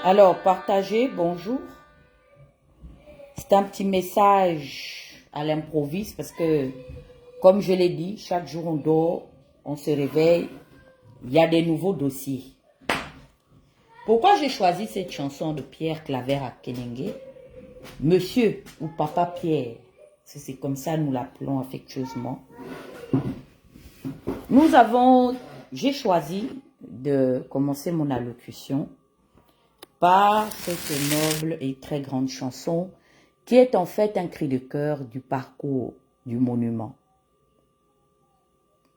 Alors, partagez, bonjour. C'est un petit message à l'improviste parce que, comme je l'ai dit, chaque jour on dort, on se réveille, il y a des nouveaux dossiers. Pourquoi j'ai choisi cette chanson de Pierre Claver à Kenengue? Monsieur ou Papa Pierre, c'est comme ça nous l'appelons affectueusement. J'ai choisi de commencer mon allocution par cette noble et très grande chanson qui est en fait un cri de cœur du parcours du monument.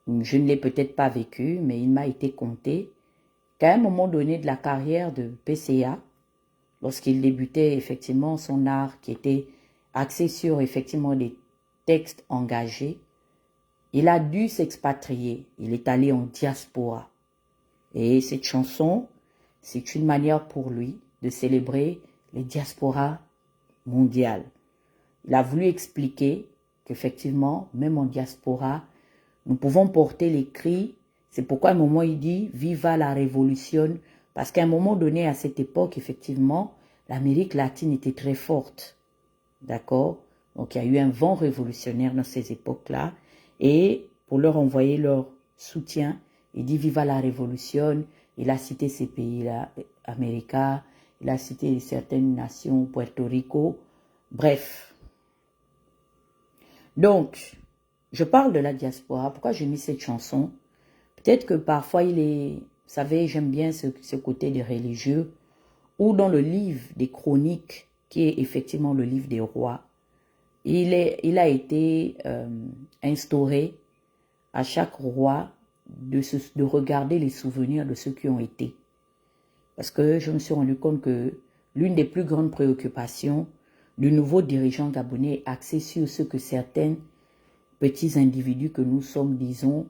Je ne l'ai peut-être pas vécu, mais il m'a été conté qu'à un moment donné de la carrière de PCA, lorsqu'il débutait effectivement son art qui était axé sur effectivement des textes engagés, il a dû s'expatrier, il est allé en diaspora. Et cette chanson, c'est une manière pour lui de célébrer les diasporas mondiales. Il a voulu expliquer qu'effectivement, même en diaspora, nous pouvons porter les cris. C'est pourquoi à un moment il dit « Viva la révolution » parce qu'à un moment donné, à cette époque, effectivement, l'Amérique latine était très forte. D'accord? Donc il y a eu un vent révolutionnaire dans ces époques-là. Et pour leur envoyer leur soutien, il dit « Viva la révolution ». Il a cité ces pays-là, Amérique, il a cité certaines nations, Puerto Rico, bref. Donc, je parle de la diaspora. Pourquoi j'ai mis cette chanson? Peut-être que parfois vous savez, j'aime bien ce côté des religieux, ou dans le livre des chroniques, qui est effectivement le livre des rois, il a été instauré à chaque roi de regarder les souvenirs de ceux qui ont été. Parce que je me suis rendu compte que l'une des plus grandes préoccupations du nouveau dirigeant gabonais est axée sur ce que certains petits individus que nous sommes, disons,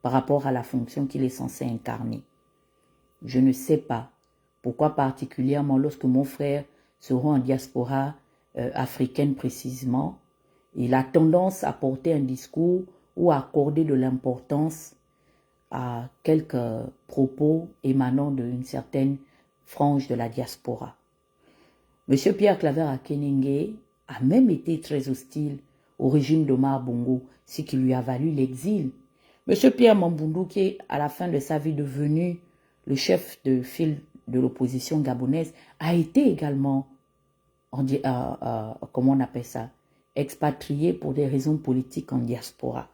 par rapport à la fonction qu'il est censé incarner. Je ne sais pas pourquoi particulièrement lorsque mon frère sera en diaspora africaine précisément, il a tendance à porter un discours ou à accorder de l'importance à quelques propos émanant d'une certaine frange de la diaspora. Monsieur Pierre Claver à Kenengue a même été très hostile au régime d'Omar Bongo, ce qui lui a valu l'exil. Monsieur Pierre Mambundu, qui est à la fin de sa vie devenu le chef de file de l'opposition gabonaise, a été également, comment on appelle ça, expatrié pour des raisons politiques en diaspora.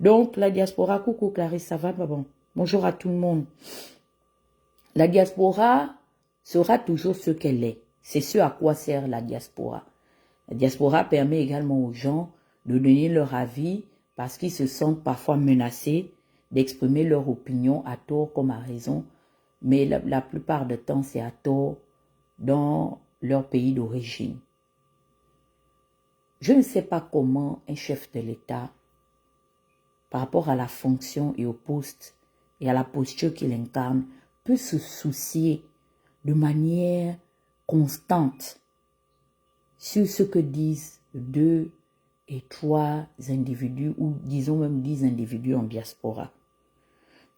Donc, la diaspora, coucou Clarisse, ça va? Bon, bonjour à tout le monde. La diaspora sera toujours ce qu'elle est. C'est ce à quoi sert la diaspora. La diaspora permet également aux gens de donner leur avis parce qu'ils se sentent parfois menacés d'exprimer leur opinion à tort comme à raison. Mais la plupart du temps, c'est à tort dans leur pays d'origine. Je ne sais pas comment un chef de l'État, par rapport à la fonction et au poste et à la posture qu'il incarne, peut se soucier de manière constante sur ce que disent 2 et 3 individus, ou disons même 10 individus en diaspora.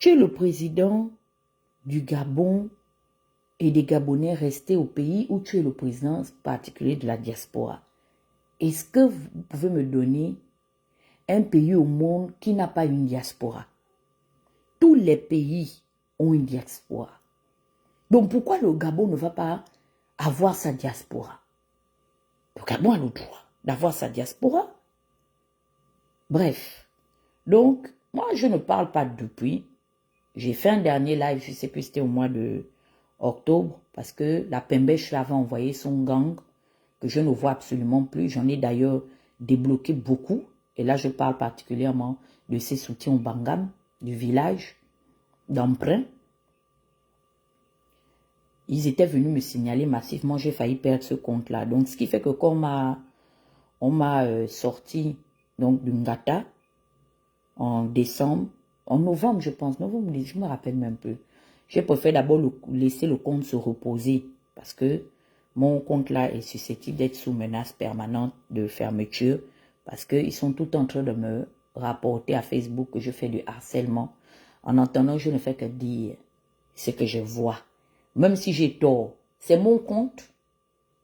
Tu es le président du Gabon et des Gabonais restés au pays, ou tu es le président particulier de la diaspora. Est-ce que vous pouvez me donner un pays au monde qui n'a pas une diaspora? Tous les pays ont une diaspora. Donc pourquoi le Gabon ne va pas avoir sa diaspora? Le Gabon a le droit d'avoir sa diaspora. Bref, donc moi je ne parle pas depuis. J'ai fait un dernier live, je ne sais plus, c'était au mois de octobre, parce que la Pembèche l'avait envoyé son gang, que je ne vois absolument plus. J'en ai d'ailleurs débloqué beaucoup. Et là, je parle particulièrement de ces soutiens au Bangam, du village, d'emprunt. Ils étaient venus me signaler massivement, j'ai failli perdre ce compte-là. Donc, ce qui fait que quand on m'a sorti donc, du Ngata en décembre, en novembre, je pense, novembre, je me rappelle même plus. J'ai préféré d'abord laisser le compte se reposer parce que mon compte-là est susceptible d'être sous menace permanente de fermeture parce qu'ils sont tout en train de me rapporter à Facebook que je fais du harcèlement. En entendant, je ne fais que dire ce que je vois. même si j'ai tort. C'est mon compte,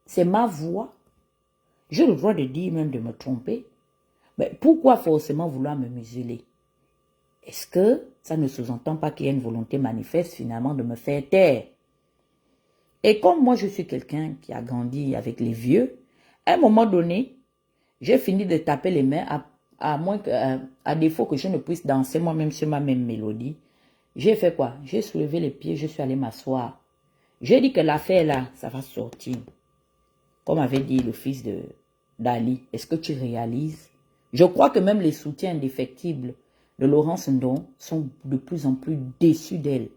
c'est ma voix. J'ai le droit de dire, même de me tromper. Mais pourquoi forcément vouloir me museler? Est-ce que ça ne sous-entend pas qu'il y a une volonté manifeste finalement de me faire taire? Et comme moi je suis quelqu'un qui a grandi avec les vieux, à un moment donné, j'ai fini de taper les mains à défaut que je ne puisse danser moi-même sur ma même mélodie. J'ai fait quoi? J'ai soulevé les pieds, je suis allé m'asseoir. J'ai dit que l'affaire là, ça va sortir. Comme avait dit le fils d'Ali, est-ce que tu réalises? Je crois que même les soutiens indéfectibles de Laurence Ndong sont de plus en plus déçus d'elle.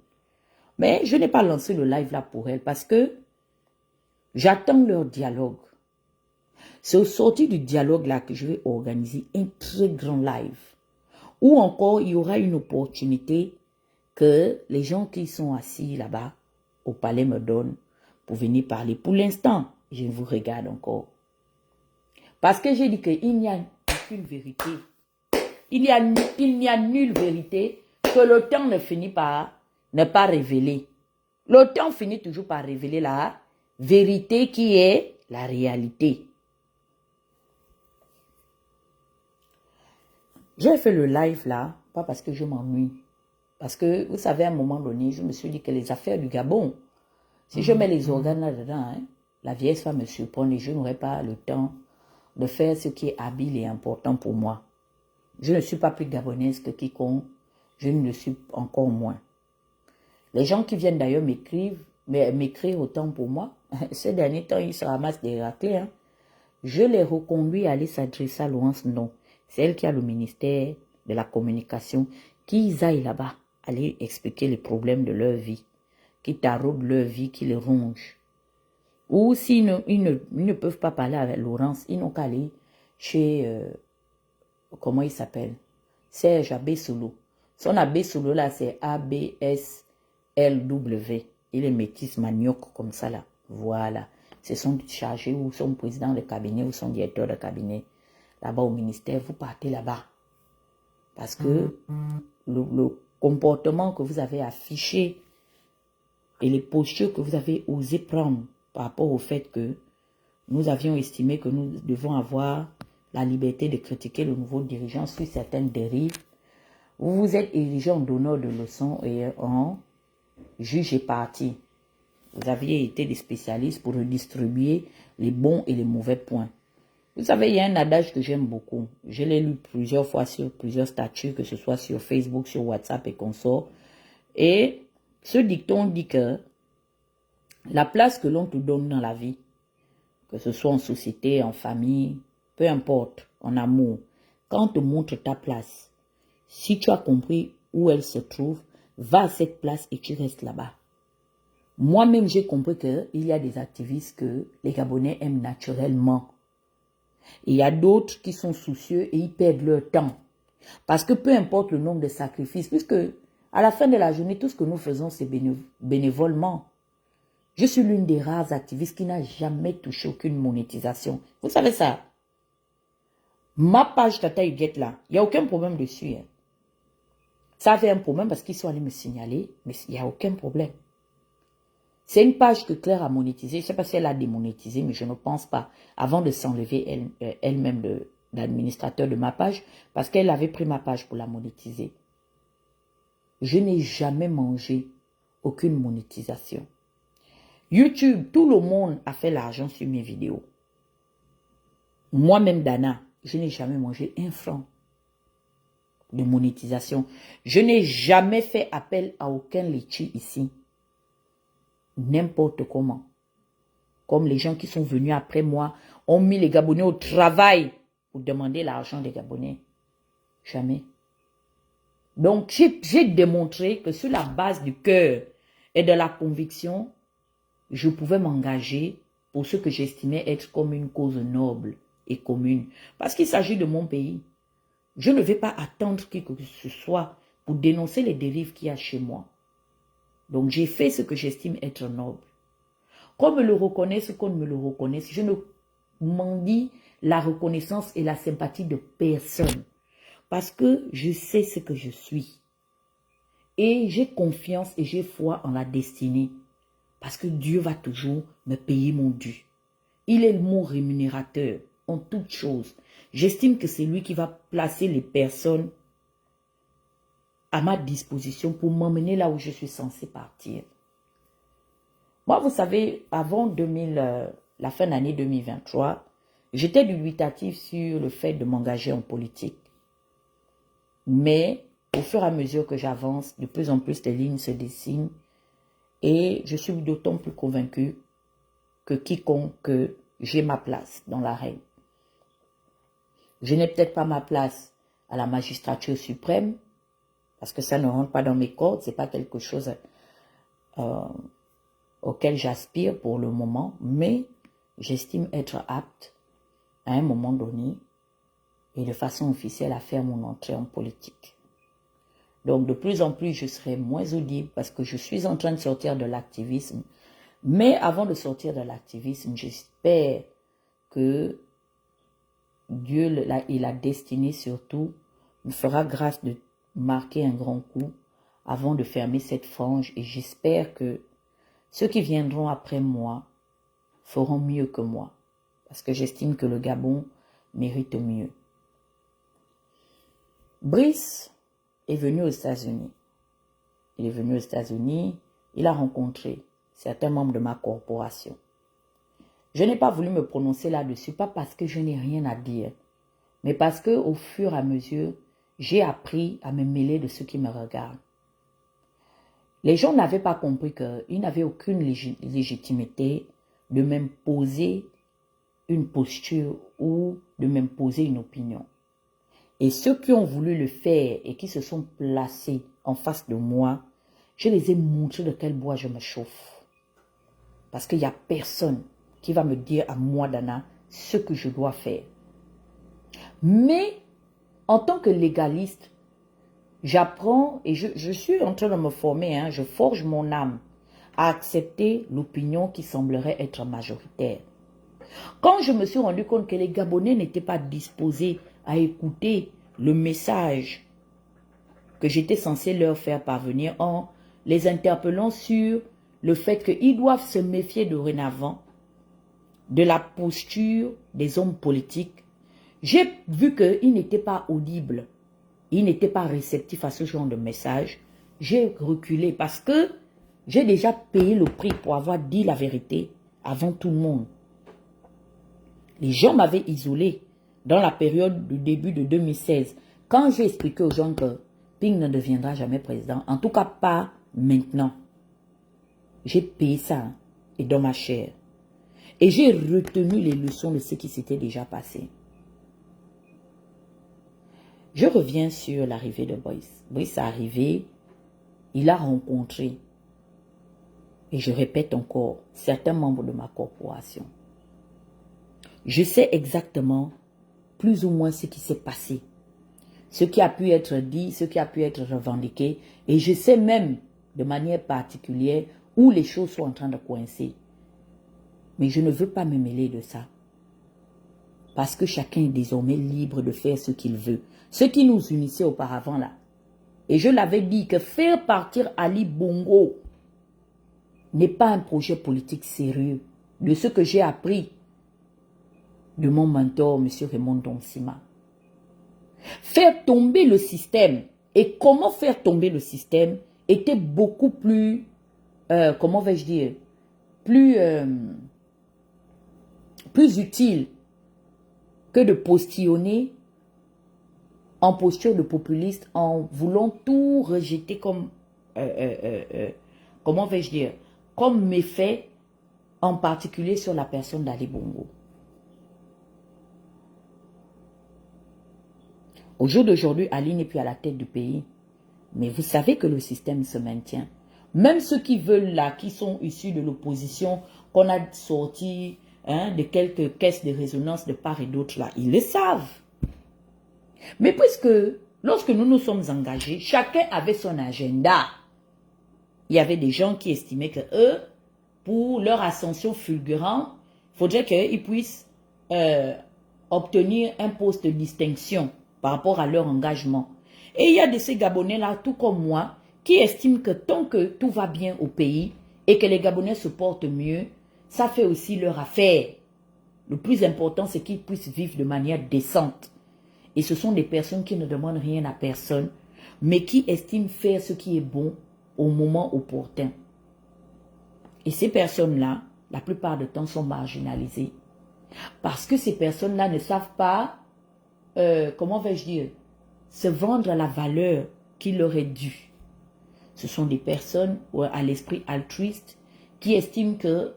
Mais je n'ai pas lancé le live là pour elle parce que j'attends leur dialogue. C'est au sortir du dialogue là que je vais organiser un très grand live. Ou encore, il y aura une opportunité que les gens qui sont assis là-bas au palais me donnent pour venir parler. Pour l'instant, je vous regarde encore. Parce que j'ai dit qu'il n'y a aucune vérité. Il n'y a nulle vérité que le temps ne finit par ne pas révéler. Le temps finit toujours par révéler la vérité qui est la réalité. J'ai fait le live là, pas parce que je m'ennuie. Parce que, vous savez, à un moment donné, je me suis dit que les affaires du Gabon, si je mets les organes là-dedans, hein, la vieillesse va me surprendre et je n'aurai pas le temps de faire ce qui est habile et important pour moi. Je ne suis pas plus gabonaise que quiconque, je ne le suis encore moins. Les gens qui viennent d'ailleurs m'écrire autant pour moi, ces derniers temps, ils se ramassent des raclés. Hein. Je les reconduis à aller s'adresser à Laurence Ndong. C'est elle qui a le ministère de la communication. Qu'ils aillent là-bas, aller expliquer les problèmes de leur vie, qui taraudent leur vie, qui les rongent. Ou s'ils ne peuvent pas parler avec Laurence, ils n'ont qu'à aller chez, comment il s'appelle? Serge Abessolo. Son Abessolo là, c'est A-B-S-L-W. Il est métis manioc comme ça là. Voilà. C'est son chargé ou son président de cabinet ou son directeur de cabinet. Là-bas au ministère, vous partez là-bas. Parce que le comportement que vous avez affiché et les postures que vous avez osé prendre par rapport au fait que nous avions estimé que nous devons avoir la liberté de critiquer le nouveau dirigeant sur certaines dérives, vous vous êtes érigé en donneur de leçons et en juge et parti. Vous aviez été des spécialistes pour redistribuer les bons et les mauvais points. Vous savez, il y a un adage que j'aime beaucoup. Je l'ai lu plusieurs fois sur plusieurs statuts, que ce soit sur Facebook, sur WhatsApp et consorts. Et ce dicton dit que la place que l'on te donne dans la vie, que ce soit en société, en famille, peu importe, en amour, quand on te montre ta place, si tu as compris où elle se trouve, va à cette place et tu restes là-bas. Moi-même, j'ai compris qu'il y a des activistes que les Gabonais aiment naturellement. Et il y a d'autres qui sont soucieux et ils perdent leur temps. Parce que peu importe le nombre de sacrifices, puisque à la fin de la journée, tout ce que nous faisons, c'est bénévolement. Je suis l'une des rares activistes qui n'a jamais touché aucune monétisation. Vous savez ça? Ma page Tata Huguette là, il n'y a aucun problème dessus. Hein. Ça avait un problème parce qu'ils sont allés me signaler, mais il n'y a aucun problème. C'est une page que Claire a monétisée. Je ne sais pas si elle a démonétisé, mais je ne pense pas. Avant de s'enlever elle-même de l'administrateur de ma page, parce qu'elle avait pris ma page pour la monétiser. Je n'ai jamais mangé aucune monétisation. YouTube, tout le monde a fait l'argent sur mes vidéos. Moi-même, Dana, je n'ai jamais mangé un franc de monétisation. Je n'ai jamais fait appel à aucun litchi ici. N'importe comment. Comme les gens qui sont venus après moi ont mis les Gabonais au travail pour demander l'argent des Gabonais. Jamais. Donc, j'ai démontré que sur la base du cœur et de la conviction, je pouvais m'engager pour ce que j'estimais être comme une cause noble et commune. Parce qu'il s'agit de mon pays. Je ne vais pas attendre qui que ce soit pour dénoncer les dérives qu'il y a chez moi. Donc, j'ai fait ce que j'estime être noble. Qu'on me le reconnaisse ou qu'on ne me le reconnaisse, je ne mendie la reconnaissance et la sympathie de personne. Parce que je sais ce que je suis. Et j'ai confiance et j'ai foi en la destinée. Parce que Dieu va toujours me payer mon dû. Il est mon rémunérateur en toutes choses. J'estime que c'est lui qui va placer les personnes à ma disposition pour m'emmener là où je suis censé partir. Moi, vous savez, avant la fin d'année 2023, j'étais dubitatif sur le fait de m'engager en politique. Mais au fur et à mesure que j'avance, de plus en plus les lignes se dessinent et je suis d'autant plus convaincu que quiconque que j'ai ma place dans l'arène. Je n'ai peut-être pas ma place à la magistrature suprême, parce que ça ne rentre pas dans mes cordes, ce n'est pas quelque chose auquel j'aspire pour le moment, mais j'estime être apte à un moment donné et de façon officielle à faire mon entrée en politique. Donc de plus en plus, je serai moins audible parce que je suis en train de sortir de l'activisme. Mais avant de sortir de l'activisme, j'espère que Dieu et la destinée surtout me fera grâce de marquer un grand coup avant de fermer cette frange. Et j'espère que ceux qui viendront après moi feront mieux que moi. Parce que j'estime que le Gabon mérite mieux. Brice est venu aux États-Unis. Il est venu aux États-Unis, il a rencontré certains membres de ma corporation. Je n'ai pas voulu me prononcer là-dessus, pas parce que je n'ai rien à dire, mais parce que au fur et à mesure, j'ai appris à me mêler de ceux qui me regardent. Les gens n'avaient pas compris qu'ils n'avaient aucune légitimité de m'imposer une posture ou de m'imposer une opinion. Et ceux qui ont voulu le faire et qui se sont placés en face de moi, je les ai montré de quel bois je me chauffe. Parce qu'il n'y a personne qui va me dire à moi, Dana, ce que je dois faire. Mais, en tant que légaliste, j'apprends et je suis en train de me former, je forge mon âme à accepter l'opinion qui semblerait être majoritaire. Quand je me suis rendu compte que les Gabonais n'étaient pas disposés à écouter le message que j'étais censé leur faire parvenir en les interpellant sur le fait qu'ils doivent se méfier dorénavant de la posture des hommes politiques, j'ai vu qu'ils n'étaient pas audibles, ils n'étaient pas réceptifs à ce genre de message. J'ai reculé parce que j'ai déjà payé le prix pour avoir dit la vérité avant tout le monde. Les gens m'avaient isolé dans la période du début de 2016. Quand j'ai expliqué aux gens que Ping ne deviendra jamais président, en tout cas pas maintenant, j'ai payé ça et dans ma chair. Et j'ai retenu les leçons de ce qui s'était déjà passé. Je reviens sur l'arrivée de Brice. Brice est arrivé, il a rencontré, et je répète encore, certains membres de ma corporation. Je sais exactement plus ou moins ce qui s'est passé, ce qui a pu être dit, ce qui a pu être revendiqué, et je sais même de manière particulière où les choses sont en train de coincer. Mais je ne veux pas me mêler de ça. Parce que chacun est désormais libre de faire ce qu'il veut. Ce qui nous unissait auparavant là. Et je l'avais dit que faire partir Ali Bongo n'est pas un projet politique sérieux. De ce que j'ai appris de mon mentor, M. Raymond Donsima. Faire tomber le système. Et comment faire tomber le système était beaucoup plus, comment vais-je dire, plus utile que de postillonner en posture de populiste en voulant tout rejeter comme, comment vais-je dire, comme méfait, en particulier sur la personne d'Ali Bongo. Au jour d'aujourd'hui, Ali n'est plus à la tête du pays. Mais vous savez que le système se maintient. Même ceux qui veulent là, qui sont issus de l'opposition, qu'on a sorti de quelques caisses de résonance de part et d'autre là, ils le savent. Mais puisque, lorsque nous nous sommes engagés, chacun avait son agenda. Il y avait des gens qui estimaient que eux, pour leur ascension fulgurante, il faudrait qu'ils puissent obtenir un poste de distinction par rapport à leur engagement. Et il y a de ces Gabonais-là, tout comme moi, qui estiment que tant que tout va bien au pays, et que les Gabonais se portent mieux, ça fait aussi leur affaire. Le plus important, c'est qu'ils puissent vivre de manière décente. Et ce sont des personnes qui ne demandent rien à personne, mais qui estiment faire ce qui est bon au moment opportun. Et ces personnes-là, la plupart du temps, sont marginalisées. Parce que ces personnes-là ne savent pas, comment vais-je dire, se vendre à la valeur qui leur est due. Ce sont des personnes à l'esprit altruiste qui estiment que,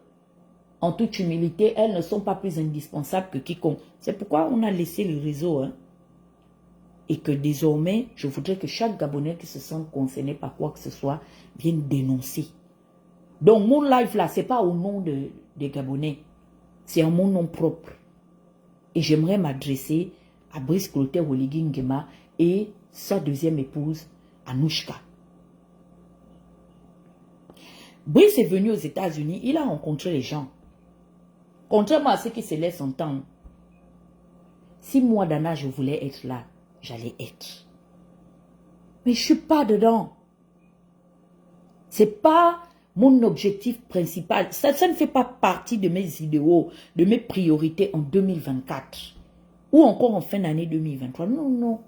en toute humilité, elles ne sont pas plus indispensables que quiconque. C'est pourquoi on a laissé le réseau. Hein. Et que désormais, je voudrais que chaque Gabonais qui se sente concerné par quoi que ce soit vienne dénoncer. Donc mon live là, ce n'est pas au nom des Gabonais. C'est en mon nom propre. Et j'aimerais m'adresser à Brice Clotaire Oligui Nguema et sa deuxième épouse, Anouchka. Brice est venu aux États-Unis, il a rencontré les gens. Contrairement à ceux qui se laissent entendre. Si moi, Dana, je voulais être là, j'allais être. Mais je ne suis pas dedans. Ce n'est pas mon objectif principal. Ça ne fait pas partie de mes idéaux, de mes priorités en 2024. Ou encore en fin d'année 2023. Non, non.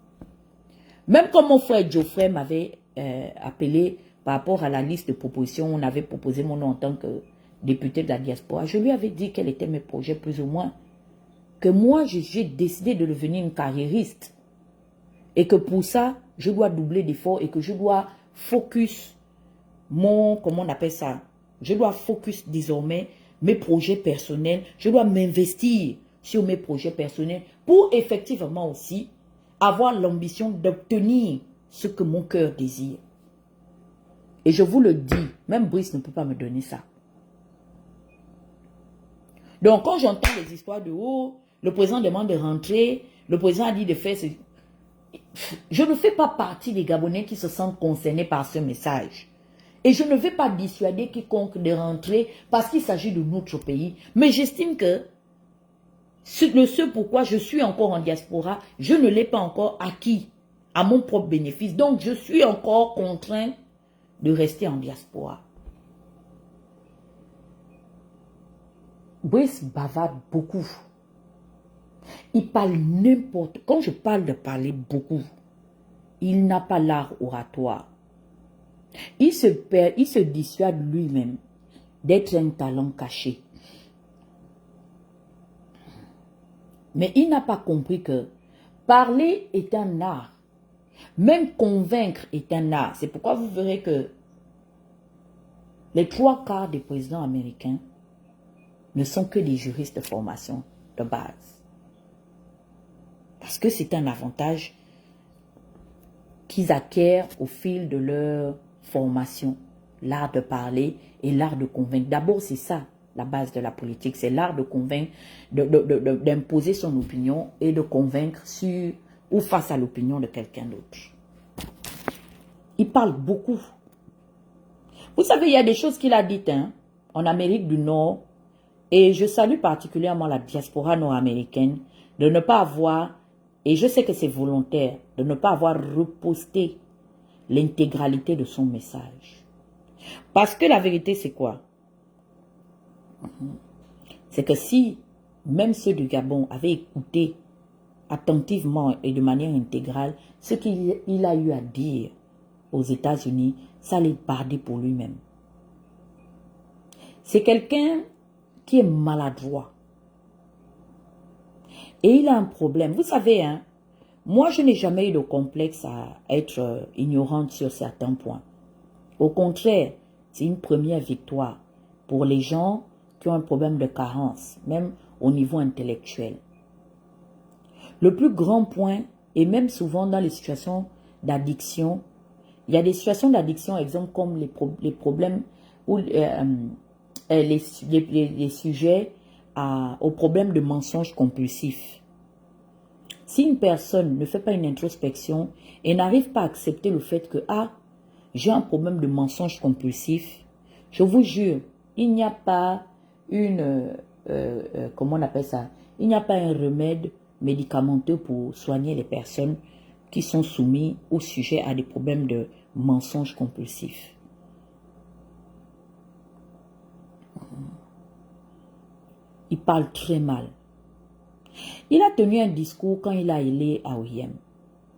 Même comme mon frère Geoffrey m'avait appelé par rapport à la liste de propositions, on avait proposé mon nom en tant que député de la diaspora. Je lui avais dit quels étaient mes projets plus ou moins. Que moi, j'ai décidé de devenir une carriériste. Et que pour ça, je dois doubler d'efforts et que je dois focus comment on appelle ça? Je dois focus désormais mes projets personnels. Je dois m'investir sur mes projets personnels pour effectivement aussi avoir l'ambition d'obtenir ce que mon cœur désire. Et je vous le dis, même Brice ne peut pas me donner ça. Donc quand j'entends les histoires de le président demande de rentrer, le président a dit de faire ce... Je ne fais pas partie des Gabonais qui se sentent concernés par ce message. Et je ne vais pas dissuader quiconque de rentrer parce qu'il s'agit de notre pays. Mais j'estime que ce pourquoi je suis encore en diaspora, je ne l'ai pas encore acquis à mon propre bénéfice. Donc je suis encore contraint de rester en diaspora. Brice bavarde beaucoup. Il parle n'importe... Quand je parle de parler beaucoup, il n'a pas l'art oratoire. Il se dissuade lui-même d'être un talent caché. Mais il n'a pas compris que parler est un art. Même convaincre est un art. C'est pourquoi vous verrez que les 3/4 des présidents américains ne sont que des juristes de formation de base. Parce que c'est un avantage qu'ils acquièrent au fil de leur formation. L'art de parler et l'art de convaincre. D'abord, c'est ça, la base de la politique. C'est l'art de convaincre, d'imposer son opinion et de convaincre sur ou face à l'opinion de quelqu'un d'autre. Il parle beaucoup. Vous savez, il y a des choses qu'il a dites en Amérique du Nord. Et je salue particulièrement la diaspora nord-américaine de ne pas avoir, et je sais que c'est volontaire, de ne pas avoir reposté l'intégralité de son message. Parce que la vérité, c'est quoi? C'est que si même ceux du Gabon avaient écouté attentivement et de manière intégrale ce qu'il a eu à dire aux États-Unis, ça les bardait pour lui-même. C'est quelqu'un qui est maladroit. Et il a un problème. Vous savez, moi, je n'ai jamais eu de complexe à être ignorante sur certains points. Au contraire, c'est une première victoire pour les gens qui ont un problème de carence, même au niveau intellectuel. Le plus grand point, et même souvent dans les situations d'addiction, il y a des situations d'addiction, exemple comme les problèmes ou les sujets aux problèmes de mensonges compulsifs. Si une personne ne fait pas une introspection et n'arrive pas à accepter le fait que j'ai un problème de mensonge compulsif, je vous jure, il n'y a pas comment on appelle ça? Il n'y a pas un remède médicamenteux pour soigner les personnes qui sont soumises ou sujets à des problèmes de mensonge compulsif. Il parle très mal. Il a tenu un discours quand il a allé à OIM.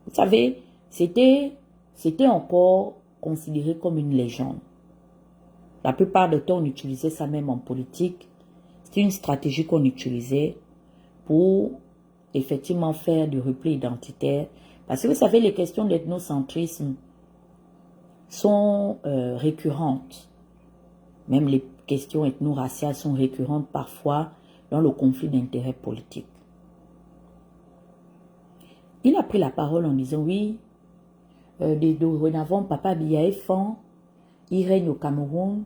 Vous savez, c'était encore considéré comme une légende. La plupart du temps, on utilisait ça même en politique. C'est une stratégie qu'on utilisait pour effectivement faire du repli identitaire. Parce que vous savez, les questions d'ethnocentrisme sont récurrentes. Même les questions ethno-raciales sont récurrentes parfois dans le conflit d'intérêts politiques. Il a pris la parole en disant, oui, dorénavant, Papa Biya est fan, il règne au Cameroun,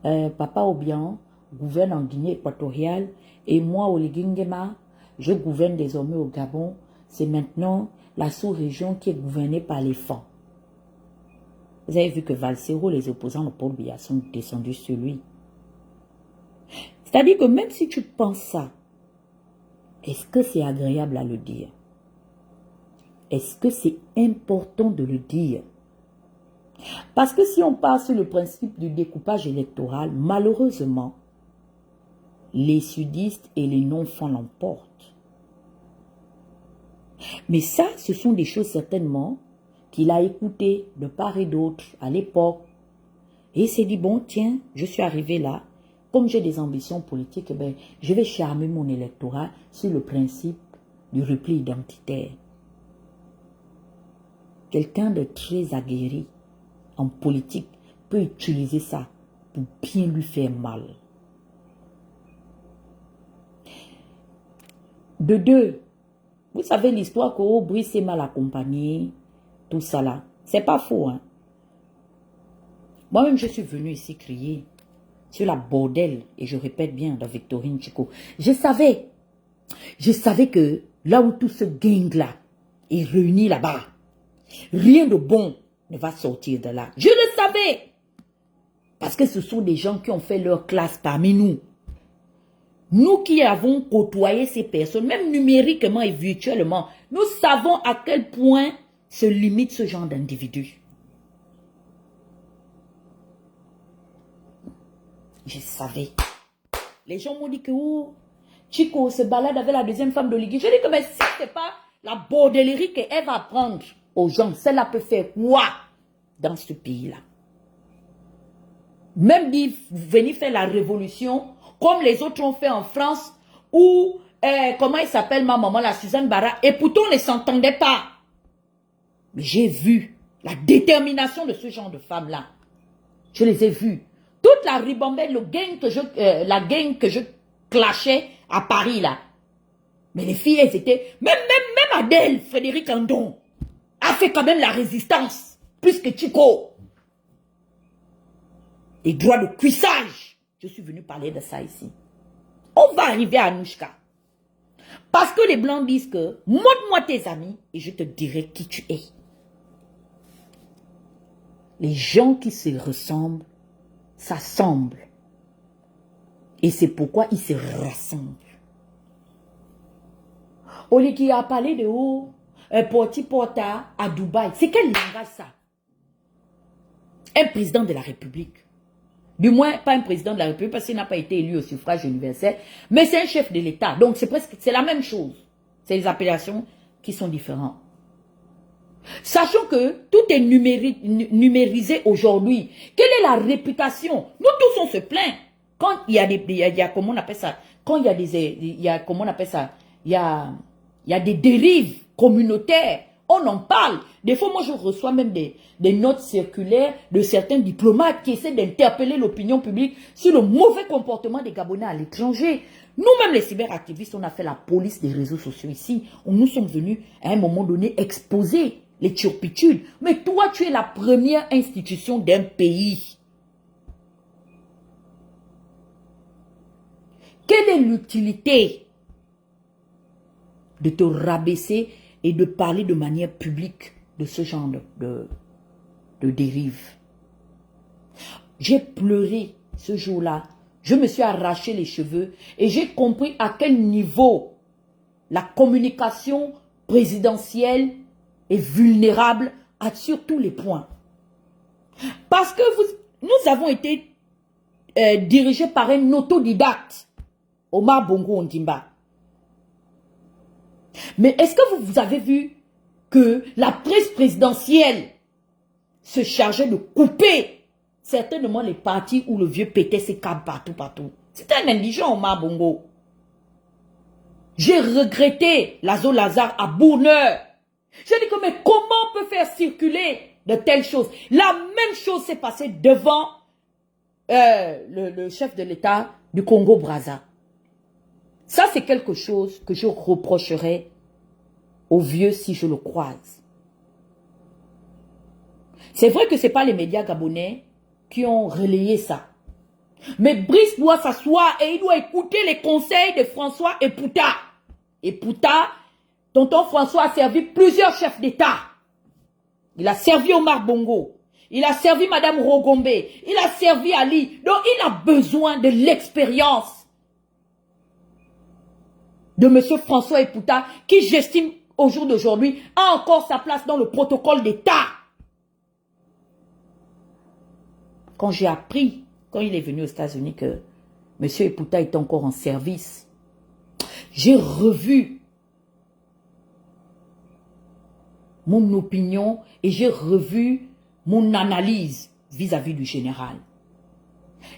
Papa Obiang gouverne en Guinée équatoriale, et moi, Oligingema, je gouverne désormais au Gabon. C'est maintenant la sous-région qui est gouvernée par les fans. Vous avez vu que Valsero, les opposants de Paul Biya sont descendus sur lui. C'est-à-dire que même si tu penses ça, est-ce que c'est agréable à le dire? Est-ce que c'est important de le dire? Parce que si on part sur le principe du découpage électoral, malheureusement, les sudistes et les non-fans l'emportent. Mais ça, ce sont des choses certainement qu'il a écoutées de part et d'autre à l'époque. Et il s'est dit, bon, tiens, je suis arrivé là. Comme j'ai des ambitions politiques, ben, je vais charmer mon électorat sur le principe du repli identitaire. Quelqu'un de très aguerri en politique peut utiliser ça pour bien lui faire mal. De deux, vous savez l'histoire qu'au Brice est mal accompagné, tout ça là. C'est pas faux, hein. Moi-même, je suis venu ici crier sur la bordel, et je répète bien, de Victorine Chico. Je savais que là où tout ce gang-là est réuni là-bas, rien de bon ne va sortir de là. Je le savais. Parce que ce sont des gens qui ont fait leur classe parmi nous. Nous qui avons côtoyé ces personnes, même numériquement et virtuellement, nous savons à quel point se limite ce genre d'individus. Je savais. Les gens m'ont dit que oh, Chico se balade avec la deuxième femme d'Oligui. Je dis que mais si ce n'est pas la bordellerie qu'elle va apprendre aux gens, celle-là peut faire quoi dans ce pays-là? Même dit venir faire la révolution, comme les autres ont fait en France, ou comment il s'appelle ma maman, la Suzanne Bara, et pourtant on ne s'entendait pas. Mais j'ai vu la détermination de ce genre de femmes-là. Je les ai vues. Toute la ribambelle, la gang que je clashais à Paris là. Mais les filles, elles étaient... Même Adèle, Frédéric Andon, a fait quand même la résistance. Plus que Chico. Les droits de cuissage. Je suis venu parler de ça ici. On va arriver à Anouchka. Parce que les Blancs disent que, montre-moi tes amis et je te dirai qui tu es. Les gens qui se ressemblent, s'assemblent. Et c'est pourquoi ils se rassemblent. Oligui a parlé de où Porti Porta à Dubaï. C'est quel langage ça? Un président de la République. Du moins, pas un président de la République parce qu'il n'a pas été élu au suffrage universel. Mais c'est un chef de l'État. Donc c'est la même chose. C'est les appellations qui sont différentes. Sachant que tout est numérisé aujourd'hui. Quelle est la réputation? Nous tous on se plaint. Quand il y a comment on appelle ça? Quand il y a comment on appelle ça? Il y a des dérives communautaires. On en parle. Des fois, moi, je reçois même des notes circulaires de certains diplomates qui essaient d'interpeller l'opinion publique sur le mauvais comportement des Gabonais à l'étranger. Nous-mêmes, les cyberactivistes, on a fait la police des réseaux sociaux ici. Nous sommes venus, à un moment donné, exposer les turpitudes. Mais toi, tu es la première institution d'un pays. Quelle est l'utilité de te rabaisser et de parler de manière publique de ce genre de dérive? J'ai pleuré ce jour-là. Je me suis arraché les cheveux et j'ai compris à quel niveau la communication présidentielle est vulnérable sur tous les points. Parce que nous avons été dirigés par un autodidacte. Omar Bongo Ondimba. Mais est-ce que vous avez vu que la presse présidentielle se chargeait de couper certainement les partis où le vieux pétait ses câbles partout. C'était un indigent, Omar Bongo. J'ai regretté Lazo Lazare à Bourneur. J'ai dit que mais comment on peut faire circuler de telles choses? La même chose s'est passée devant le chef de l'État du Congo-Brazza. Ça, c'est quelque chose que je reprocherais au vieux si je le croise. C'est vrai que ce n'est pas les médias gabonais qui ont relayé ça. Mais Brice doit s'asseoir et il doit écouter les conseils de François Epouta. Epouta, tonton François a servi plusieurs chefs d'État. Il a servi Omar Bongo. Il a servi Madame Rogombe. Il a servi Ali. Donc il a besoin de l'expérience de monsieur François Epouta qui, j'estime au jour d'aujourd'hui, a encore sa place dans le protocole d'État. Quand j'ai appris, quand il est venu aux États-Unis, que M. Epouta était encore en service, j'ai revu mon opinion et j'ai revu mon analyse vis-à-vis du général.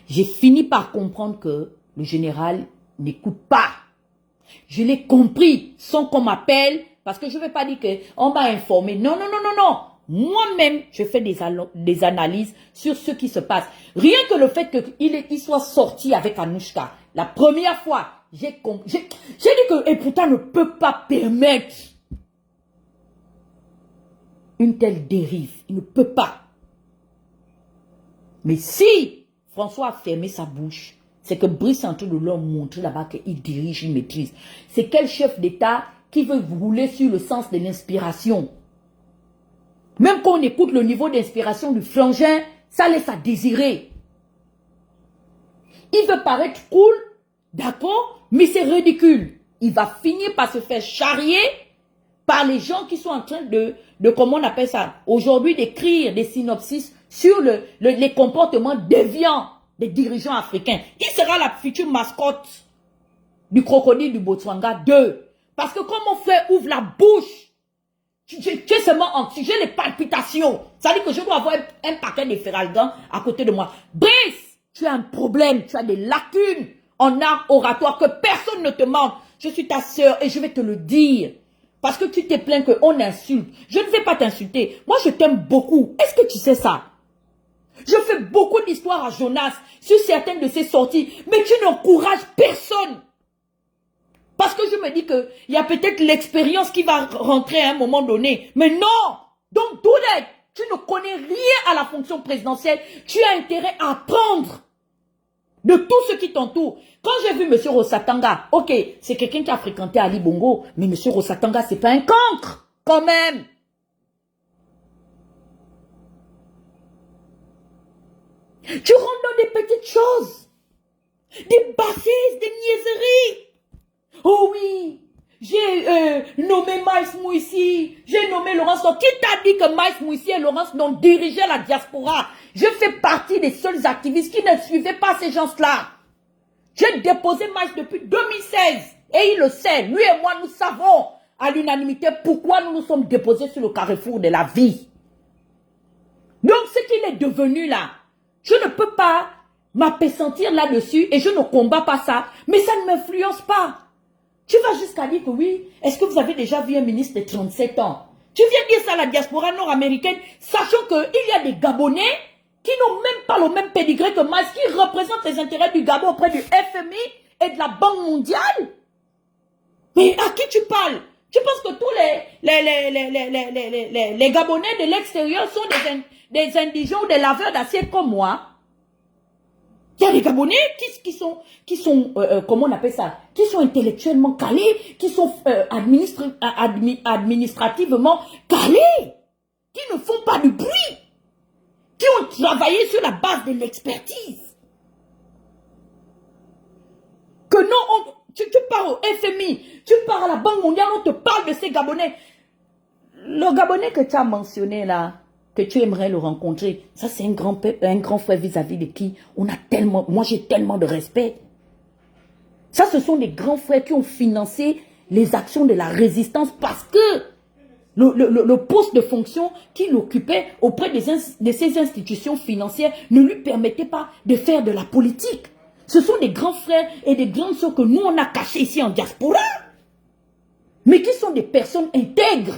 J'ai fini par comprendre que le général n'écoute pas. Je l'ai compris sans qu'on m'appelle, parce que je ne vais pas dire qu'on m'a informé. Non, non, non, non, non. Moi-même, je fais des analyses sur ce qui se passe. Rien que le fait qu'il soit sorti avec Anouchka, la première fois, j'ai dit que Epouta ne peut pas permettre une telle dérive. Il ne peut pas. Mais si François a fermé sa bouche, c'est que Brice est en train de leur montrer là-bas qu'il dirige, il maîtrise. C'est quel chef d'État qui veut rouler sur le sens de l'inspiration? Même quand on écoute le niveau d'inspiration du frangin, ça laisse à désirer. Il veut paraître cool, d'accord, mais c'est ridicule. Il va finir par se faire charrier par les gens qui sont en train de comment on appelle ça, aujourd'hui d'écrire des synopsis sur les comportements déviants des dirigeants africains. Il sera la future mascotte du crocodile du Botswana 2. Parce que quand mon frère ouvre la bouche, j'ai les palpitations. Ça veut dire que je dois avoir un paquet de Feralgan à côté de moi. Brice, tu as un problème, tu as des lacunes en art oratoire que personne ne te manque. Je suis ta sœur et je vais te le dire. Parce que tu t'es plaint qu'on insulte. Je ne vais pas t'insulter. Moi, je t'aime beaucoup. Est-ce que tu sais ça? Je fais beaucoup d'histoires à Jonas sur certaines de ses sorties. Mais tu n'encourages personne. Parce que je me dis qu'il y a peut-être l'expérience qui va rentrer à un moment donné. Mais non! Donc, Doulet, tu ne connais rien à la fonction présidentielle. Tu as intérêt à apprendre de tout ce qui t'entoure. Quand j'ai vu M. Rosatanga, ok, c'est quelqu'un qui a fréquenté Ali Bongo, mais M. Rosatanga, c'est pas un cancre, quand même. Tu rentres dans des petites choses, des bassesses, des niaiseries. Oh oui, j'ai nommé Maïs Mouissi, j'ai nommé Laurence Don. Qui t'a dit que Maïs Mouissi et Laurence Don dirigeaient la diaspora? Je fais partie des seuls activistes qui ne suivaient pas ces gens-là. J'ai déposé Maïs depuis 2016 et il le sait. Lui et moi, nous savons à l'unanimité pourquoi nous nous sommes déposés sur le carrefour de la vie. Donc, ce qu'il est devenu là, je ne peux pas m'appesantir là-dessus et je ne combats pas ça, mais ça ne m'influence pas. Tu vas jusqu'à dire que oui, est-ce que vous avez déjà vu un ministre de 37 ans? Tu viens dire ça à la diaspora nord-américaine, sachant qu'il y a des Gabonais qui n'ont même pas le même pédigré que Maïs, qui représentent les intérêts du Gabon auprès du FMI et de la Banque mondiale. Mais à qui tu parles? Tu penses que tous les Gabonais de l'extérieur sont des indigents ou des laveurs d'assiette comme moi? Il y a des Gabonais qui sont comment on appelle ça, qui sont intellectuellement calés, qui sont administrativement calés, qui ne font pas du bruit, qui ont travaillé sur la base de l'expertise. Que non, tu pars au FMI, tu pars à la Banque mondiale, on te parle de ces Gabonais. Le Gabonais que tu as mentionné là, que tu aimerais le rencontrer, ça c'est un grand frère vis-à-vis de qui on a tellement, moi j'ai tellement de respect. Ça, ce sont des grands frères qui ont financé les actions de la résistance parce que le poste de fonction qu'il occupait auprès de ces institutions financières ne lui permettait pas de faire de la politique. Ce sont des grands frères et des grandes sœurs que nous, on a cachés ici en diaspora, mais qui sont des personnes intègres,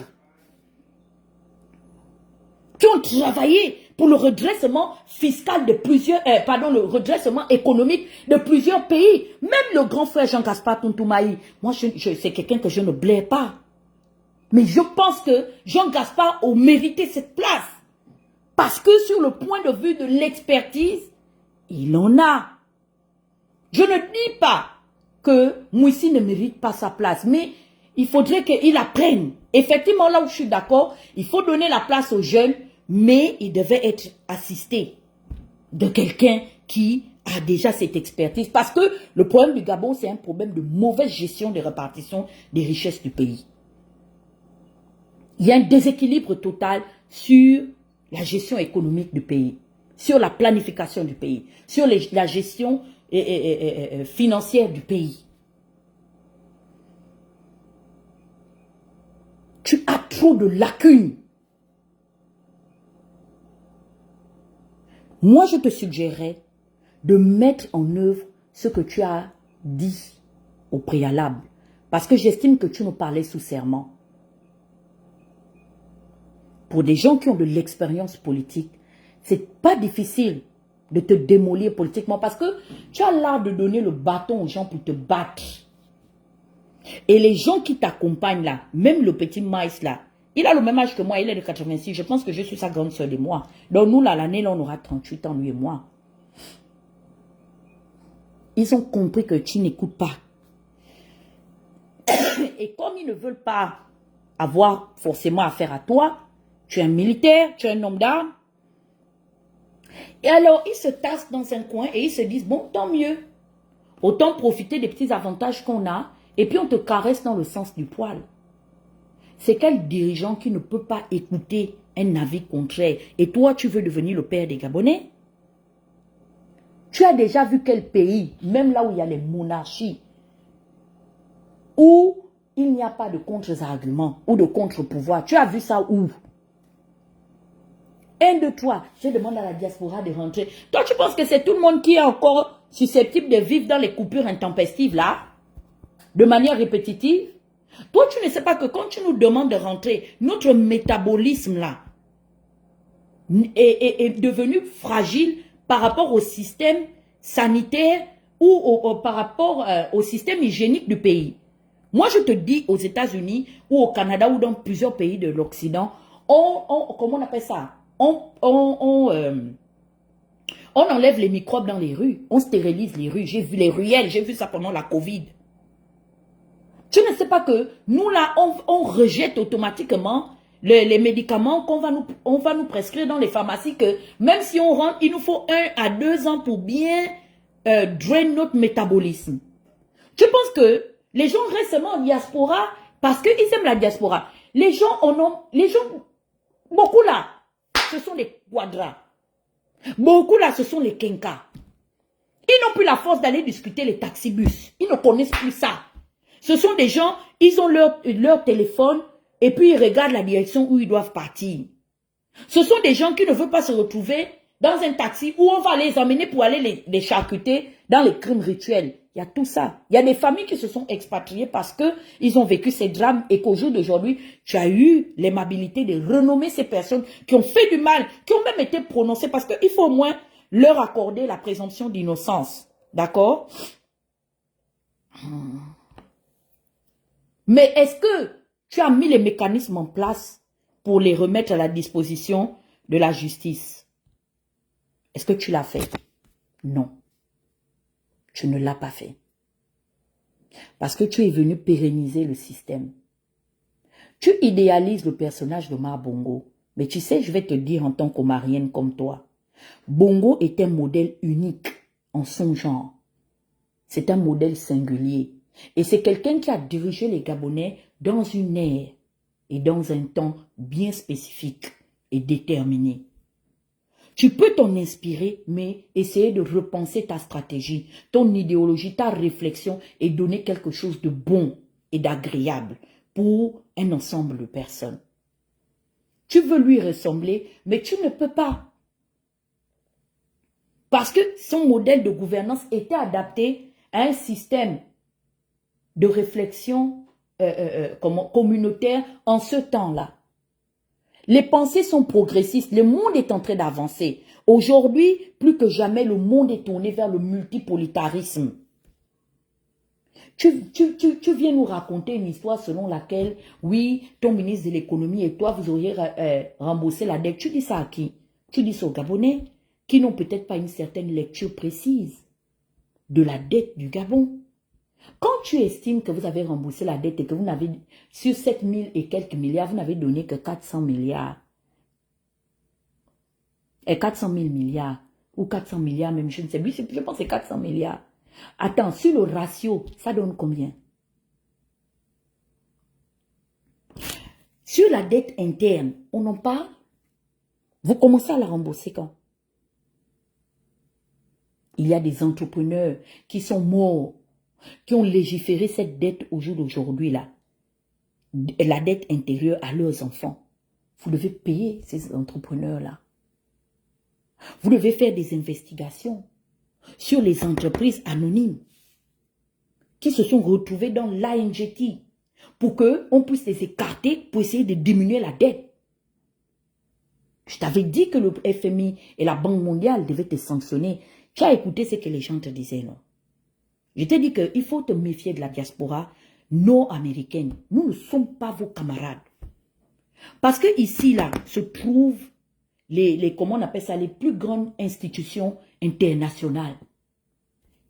qui ont travaillé pour le redressement fiscal de plusieurs, le redressement économique de plusieurs pays. Même le grand frère Jean-Gaspard Tuntoumaï, moi, c'est quelqu'un que je ne blaire pas. Mais je pense que Jean-Gaspard a mérité cette place. Parce que sur le point de vue de l'expertise, il en a. Je ne dis pas que Moussi ne mérite pas sa place, mais il faudrait qu'il apprenne. Effectivement, là où je suis d'accord, il faut donner la place aux jeunes, mais il devait être assisté de quelqu'un qui a déjà cette expertise. Parce que le problème du Gabon, c'est un problème de mauvaise gestion de répartition des richesses du pays. Il y a un déséquilibre total sur la gestion économique du pays, sur la planification du pays, sur la gestion financière du pays. Tu as trop de lacunes. Moi, je te suggérerais de mettre en œuvre ce que tu as dit au préalable, parce que j'estime que tu nous parlais sous serment. Pour des gens qui ont de l'expérience politique, c'est pas difficile de te démolir politiquement parce que tu as l'art de donner le bâton aux gens pour te battre. Et les gens qui t'accompagnent là, même le petit Maïs là, il a le même âge que moi, il est de 86, je pense que je suis sa grande soeur de moi. Donc nous là, l'année là, on aura 38 ans, lui et moi. Ils ont compris que tu n'écoutes pas. Et comme ils ne veulent pas avoir forcément affaire à toi, tu es un militaire, tu es un homme d'armes. Et alors, ils se tassent dans un coin et ils se disent, bon, tant mieux. Autant profiter des petits avantages qu'on a et puis on te caresse dans le sens du poil. C'est quel dirigeant qui ne peut pas écouter un avis contraire? Et toi, tu veux devenir le père des Gabonais? Tu as déjà vu quel pays, même là où il y a les monarchies, où il n'y a pas de contre-arguments ou de contre-pouvoir. Tu as vu ça où? Un de toi, je demande à la diaspora de rentrer. Toi, tu penses que c'est tout le monde qui est encore susceptible de vivre dans les coupures intempestives là, de manière répétitive? Toi, tu ne sais pas que quand tu nous demandes de rentrer, notre métabolisme là est devenu fragile par rapport au système sanitaire ou par rapport au système hygiénique du pays. Moi, je te dis, aux États-Unis ou au Canada ou dans plusieurs pays de l'Occident, comment on appelle ça? On enlève les microbes dans les rues. On stérilise les rues. J'ai vu les ruelles. J'ai vu ça pendant la Covid. Tu ne sais pas que nous, là, on rejette automatiquement les médicaments qu'on va nous prescrire dans les pharmacies, que même si on rentre, il nous faut 1 à 2 ans pour bien drainer notre métabolisme. Tu penses que les gens restent seulement en diaspora parce qu'ils aiment la diaspora? Les gens, beaucoup là, ce sont les quadras. Beaucoup là, ce sont les kenkas. Ils n'ont plus la force d'aller discuter les taxibus. Ils ne connaissent plus ça. Ce sont des gens, ils ont leur téléphone et puis ils regardent la direction où ils doivent partir. Ce sont des gens qui ne veulent pas se retrouver dans un taxi où on va les emmener pour aller les charcuter dans les crimes rituels. Il y a tout ça. Il y a des familles qui se sont expatriées parce qu'ils ont vécu ces drames et qu'au jour d'aujourd'hui, tu as eu l'aimabilité de renommer ces personnes qui ont fait du mal, qui ont même été prononcées parce qu'il faut au moins leur accorder la présomption d'innocence. D'accord? Mais est-ce que tu as mis les mécanismes en place pour les remettre à la disposition de la justice? Est-ce que tu l'as fait? Non. Tu ne l'as pas fait. Parce que tu es venu pérenniser le système. Tu idéalises le personnage d'Omar Bongo. Mais tu sais, je vais te dire en tant qu'omarienne comme toi, Bongo est un modèle unique en son genre. C'est un modèle singulier. Et c'est quelqu'un qui a dirigé les Gabonais dans une ère et dans un temps bien spécifique et déterminé. Tu peux t'en inspirer, mais essayer de repenser ta stratégie, ton idéologie, ta réflexion et donner quelque chose de bon et d'agréable pour un ensemble de personnes. Tu veux lui ressembler, mais tu ne peux pas. Parce que son modèle de gouvernance était adapté à un système de réflexion communautaire en ce temps-là. Les pensées sont progressistes, le monde est en train d'avancer. Aujourd'hui, plus que jamais, le monde est tourné vers le multipolitarisme. Tu viens nous raconter une histoire selon laquelle, oui, ton ministre de l'économie et toi, vous auriez remboursé la dette. Tu dis ça à qui? Tu dis ça aux Gabonais qui n'ont peut-être pas une certaine lecture précise de la dette du Gabon. Quand tu estimes que vous avez remboursé la dette et que vous n'avez, sur 7 000 et quelques milliards, vous n'avez donné que 400 milliards, et 400 000 milliards, ou 400 milliards même, je ne sais plus, je pense que c'est 400 milliards. Attends, sur le ratio, ça donne combien? Sur la dette interne, on en parle? Vous commencez à la rembourser quand? Il y a des entrepreneurs qui sont morts, qui ont légiféré cette dette au jour d'aujourd'hui, là. La dette intérieure à leurs enfants. Vous devez payer ces entrepreneurs-là. Vous devez faire des investigations sur les entreprises anonymes qui se sont retrouvées dans l'ANGT pour qu'on puisse les écarter pour essayer de diminuer la dette. Je t'avais dit que le FMI et la Banque mondiale devaient te sanctionner. Tu as écouté ce que les gens te disaient, non? Je t'ai dit qu'il faut te méfier de la diaspora nord-américaine. Nous ne sommes pas vos camarades. Parce que ici, là, se trouvent comment on appelle ça, les plus grandes institutions internationales.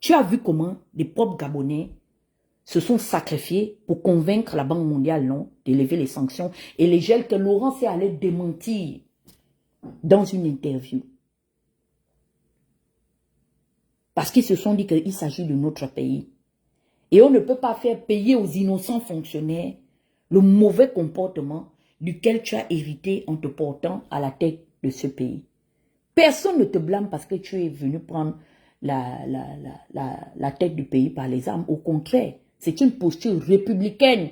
Tu as vu comment les propres Gabonais se sont sacrifiés pour convaincre la Banque mondiale, non, d'élever les sanctions et les gels que Laurent s'est allé démentir dans une interview. Parce qu'ils se sont dit qu'il s'agit de notre pays. Et on ne peut pas faire payer aux innocents fonctionnaires le mauvais comportement duquel tu as hérité en te portant à la tête de ce pays. Personne ne te blâme parce que tu es venu prendre la tête du pays par les armes. Au contraire, c'est une posture républicaine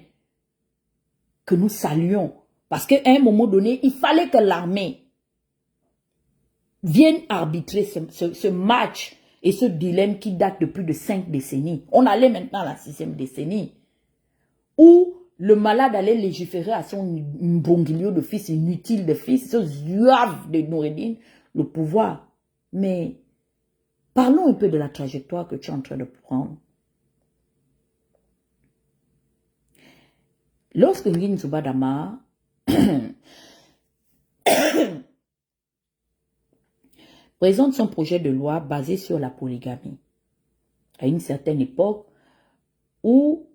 que nous saluons. Parce qu'à un moment donné, il fallait que l'armée vienne arbitrer ce match et ce dilemme qui date de plus de 5 décennies. On allait maintenant à la 6e décennie, où le malade allait légiférer à son bronguilio de fils, inutile de fils, ce zouave de Noureddin, le pouvoir. Mais parlons un peu de la trajectoire que tu es en train de prendre. Lorsque Nguyen Souba Dama présente son projet de loi basé sur la polygamie, à une certaine époque où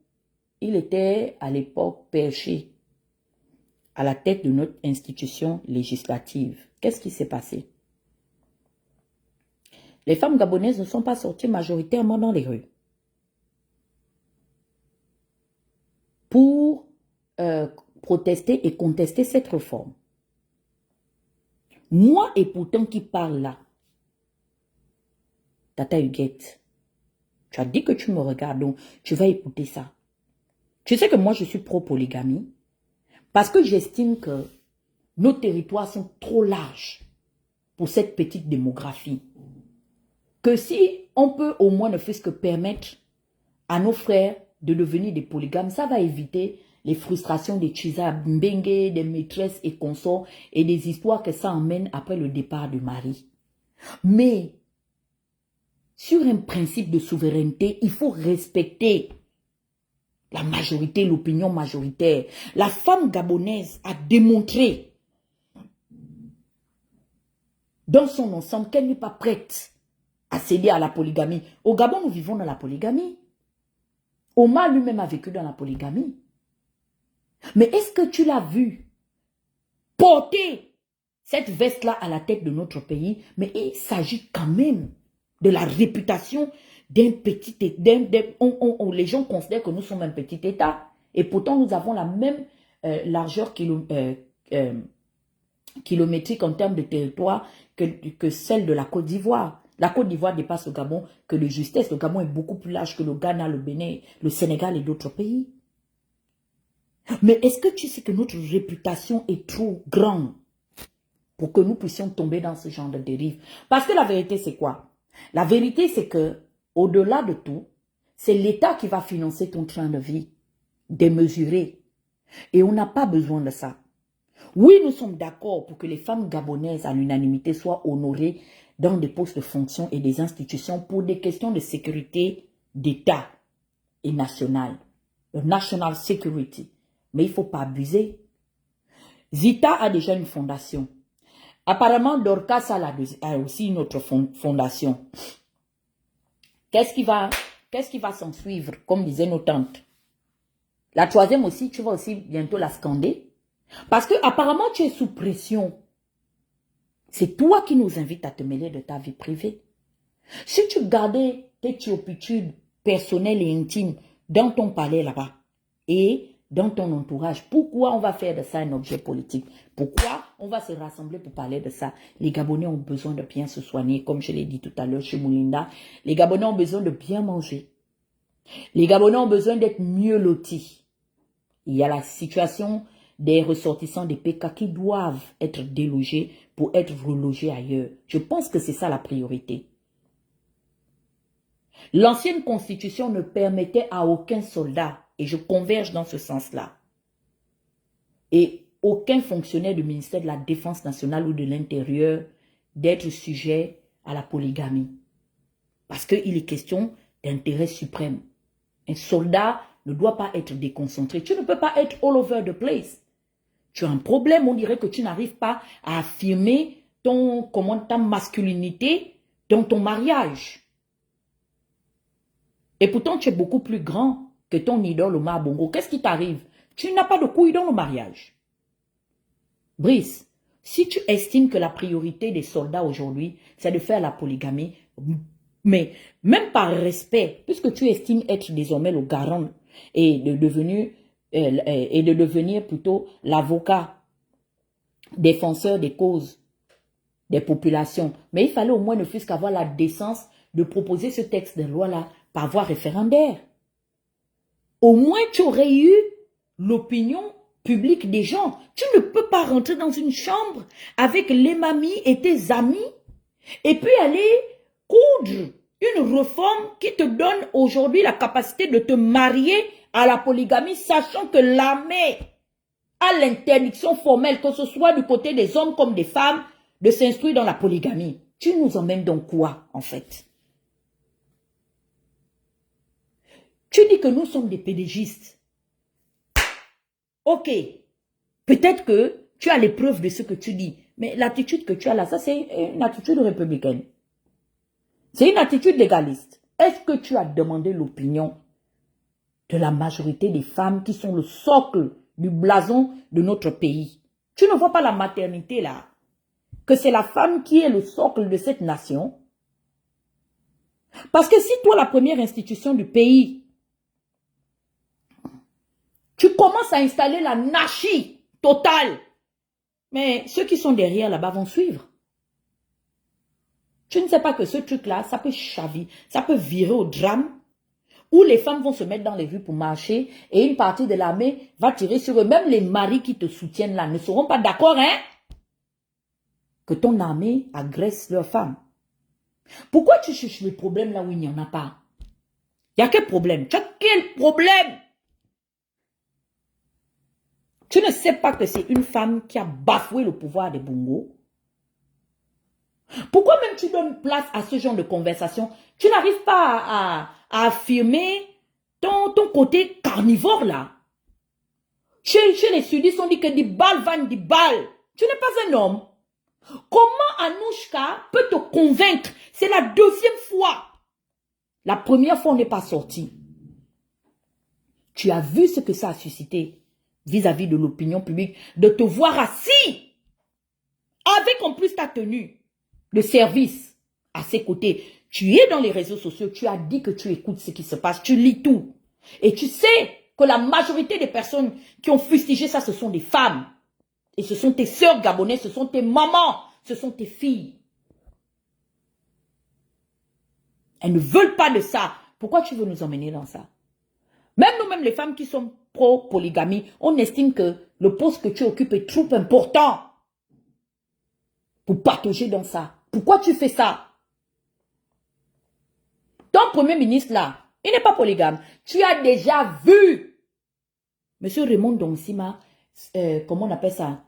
il était à l'époque perché à la tête de notre institution législative. Qu'est-ce qui s'est passé? Les femmes gabonaises ne sont pas sorties majoritairement dans les rues pour protester et contester cette réforme. Moi et pourtant qui parle là, Tata Huguette, tu as dit que tu me regardes, donc tu vas écouter ça. Tu sais que moi je suis pro-polygamie parce que j'estime que nos territoires sont trop larges pour cette petite démographie. Que si on peut au moins ne fût-ce que permettre à nos frères de devenir des polygames, ça va éviter les frustrations des Chisa Mbengue, des maîtresses et consorts et des histoires que ça emmène après le départ du mari. Mais sur un principe de souveraineté, il faut respecter la majorité, l'opinion majoritaire. La femme gabonaise a démontré dans son ensemble qu'elle n'est pas prête à céder à la polygamie. Au Gabon, nous vivons dans la polygamie. Omar lui-même a vécu dans la polygamie. Mais est-ce que tu l'as vu porter cette veste-là à la tête de notre pays? Mais il s'agit quand même de la réputation d'un petit État. Les gens considèrent que nous sommes un petit État. Et pourtant, nous avons la même largeur kilométrique en termes de territoire que celle de la Côte d'Ivoire. La Côte d'Ivoire dépasse le Gabon que de justesse. Le Gabon est beaucoup plus large que le Ghana, le Bénin, le Sénégal et d'autres pays. Mais est-ce que tu sais que notre réputation est trop grande pour que nous puissions tomber dans ce genre de dérive? Parce que la vérité, c'est quoi? La vérité, c'est que, au-delà de tout, c'est l'État qui va financer ton train de vie, démesuré. Et on n'a pas besoin de ça. Oui, nous sommes d'accord pour que les femmes gabonaises à l'unanimité soient honorées dans des postes de fonction et des institutions pour des questions de sécurité d'État et nationale. Le national security. Mais il ne faut pas abuser. Zita a déjà une fondation. Apparemment, Dorcas a aussi une autre fondation. Qu'est-ce qui va s'en suivre, comme disaient nos tantes? La troisième aussi, tu vas aussi bientôt la scander. Parce que apparemment, tu es sous pression. C'est toi qui nous invites à te mêler de ta vie privée. Si tu gardais tes turpitudes personnelles et intimes dans ton palais là-bas et dans ton entourage, pourquoi on va faire de ça un objet politique? Pourquoi on va se rassembler pour parler de ça? Les Gabonais ont besoin de bien se soigner, comme je l'ai dit tout à l'heure chez Moulinda. Les Gabonais ont besoin de bien manger. Les Gabonais ont besoin d'être mieux lotis. Il y a la situation des ressortissants des PK qui doivent être délogés pour être relogés ailleurs. Je pense que c'est ça la priorité. L'ancienne constitution ne permettait à aucun soldat, et je converge dans ce sens-là, et aucun fonctionnaire du ministère de la Défense nationale ou de l'Intérieur d'être sujet à la polygamie. Parce qu'il est question d'intérêt suprême. Un soldat ne doit pas être déconcentré. Tu ne peux pas être all over the place. Tu as un problème, on dirait que tu n'arrives pas à affirmer ta masculinité dans ton mariage. Et pourtant, tu es beaucoup plus grand que ton idole Omar Bongo. Qu'est-ce qui t'arrive? Tu n'as pas de couilles dans le mariage. Brice, si tu estimes que la priorité des soldats aujourd'hui, c'est de faire la polygamie, mais même par respect, puisque tu estimes être désormais le garant et de devenir plutôt l'avocat défenseur des causes des populations, mais il fallait au moins ne fût-ce qu'avoir la décence de proposer ce texte de loi-là par voie référendaire. Au moins, tu aurais eu l'opinion publique des gens. Tu ne peux pas rentrer dans une chambre avec les mamies et tes amis et puis aller coudre une réforme qui te donne aujourd'hui la capacité de te marier à la polygamie, sachant que l'armée a l'interdiction formelle, que ce soit du côté des hommes comme des femmes, de s'instruire dans la polygamie. Tu nous emmènes donc quoi, en fait? Tu dis que nous sommes des pédégistes. Ok, peut-être que tu as les preuves de ce que tu dis, mais l'attitude que tu as là, ça c'est une attitude républicaine. C'est une attitude légaliste. Est-ce que tu as demandé l'opinion de la majorité des femmes qui sont le socle du blason de notre pays? Tu ne vois pas la maternité là? Que c'est la femme qui est le socle de cette nation? Parce que si toi, la première institution du pays, tu commences à installer l'anarchie totale, mais ceux qui sont derrière là-bas vont suivre. Tu ne sais pas que ce truc-là, ça peut chavirer, ça peut virer au drame, où les femmes vont se mettre dans les rues pour marcher et une partie de l'armée va tirer sur eux. Même les maris qui te soutiennent là ne seront pas d'accord, hein, que ton armée agresse leurs femmes. Pourquoi tu cherches les problèmes là où il n'y en a pas? Il y a quel problème? Tu as quel problème? Tu ne sais pas que c'est une femme qui a bafoué le pouvoir des Bongo? Pourquoi même tu donnes place à ce genre de conversation? Tu n'arrives pas à affirmer ton côté carnivore là. Chez les sudistes, on dit que des balles vanent des balles. Tu n'es pas un homme. Comment Anouchka peut te convaincre? C'est la deuxième fois. La première fois, on n'est pas sorti. Tu as vu ce que ça a suscité vis-à-vis de l'opinion publique, de te voir assis, avec en plus ta tenue de service à ses côtés. Tu es dans les réseaux sociaux, tu as dit que tu écoutes ce qui se passe, tu lis tout. Et tu sais que la majorité des personnes qui ont fustigé ça, ce sont des femmes. Et ce sont tes sœurs gabonaises, ce sont tes mamans, ce sont tes filles. Elles ne veulent pas de ça. Pourquoi tu veux nous emmener dans ça? Même nous-mêmes, les femmes qui sont pro-polygamie, on estime que le poste que tu occupes est trop important pour partager dans ça. Pourquoi tu fais ça? Ton premier ministre là, il n'est pas polygame. Tu as déjà vu Monsieur Raymond Donsima, comment on appelle ça?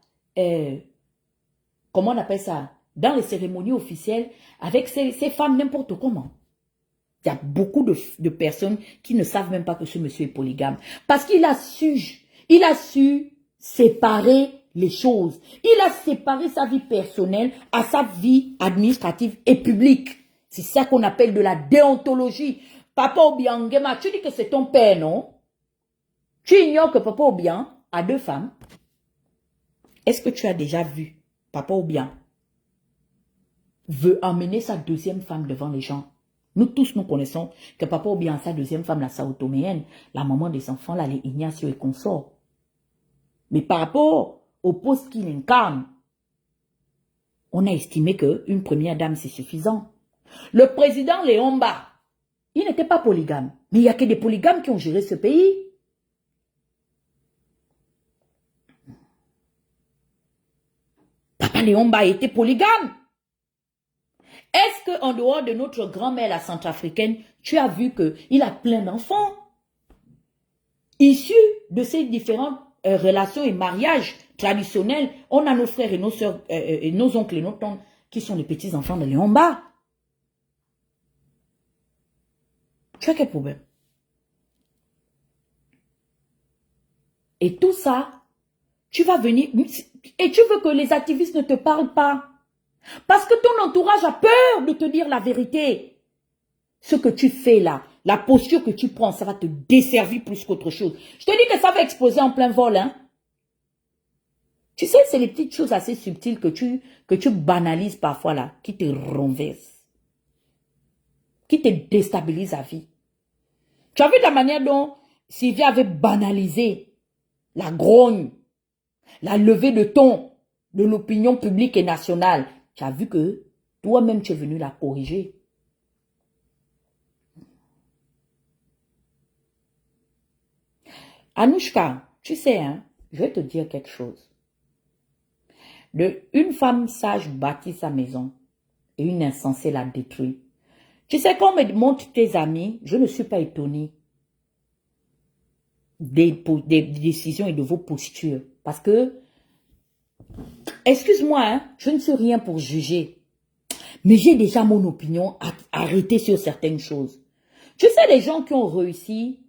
Comment on appelle ça? Dans les cérémonies officielles, avec ces femmes n'importe comment. Il y a beaucoup de personnes qui ne savent même pas que ce monsieur est polygame. Parce qu'il a su séparer les choses. Il a séparé sa vie personnelle à sa vie administrative et publique. C'est ça qu'on appelle de la déontologie. Papa Obiangema, tu dis que c'est ton père, non? Tu ignores que Papa Obiang a 2 femmes. Est-ce que tu as déjà vu Papa Obiang veut emmener sa 2e femme devant les gens? Nous tous, nous connaissons que Papa Obiang, sa 2e femme, la Sao-Toméenne, la maman des enfants, là, les Ignacio et consorts. Mais par rapport au poste qu'il incarne, on a estimé qu'une première dame, c'est suffisant. Le président Léomba, il n'était pas polygame. Mais il n'y a que des polygames qui ont géré ce pays. Papa Léomba était polygame. Est-ce qu'en dehors de notre grand-mère, la centrafricaine, tu as vu qu'il a plein d'enfants issus de ces différentes relations et mariages traditionnels? On a nos frères et nos soeurs, et nos oncles et nos tantes qui sont les petits-enfants de Léomba. Tu as quel problème? Et tout ça, tu vas venir, et tu veux que les activistes ne te parlent pas. Parce que ton entourage a peur de te dire la vérité. Ce que tu fais là, la posture que tu prends, ça va te desservir plus qu'autre chose. Je te dis que ça va exploser en plein vol, hein. Tu sais, c'est les petites choses assez subtiles que tu banalises parfois là, qui te renversent, qui te déstabilisent la vie. Tu as vu la manière dont Sylvia avait banalisé la grogne, la levée de ton de l'opinion publique et nationale. Tu as vu que toi-même, tu es venu la corriger. Anouchka, tu sais, hein, je vais te dire quelque chose. Une femme sage bâtit sa maison et une insensée la détruit. Tu sais, quand on me montre tes amis, je ne suis pas étonnée des décisions et de vos postures. Parce que, excuse-moi, hein, je ne suis rien pour juger. Mais j'ai déjà mon opinion arrêtée sur certaines choses. Tu sais, les gens qui ont réussi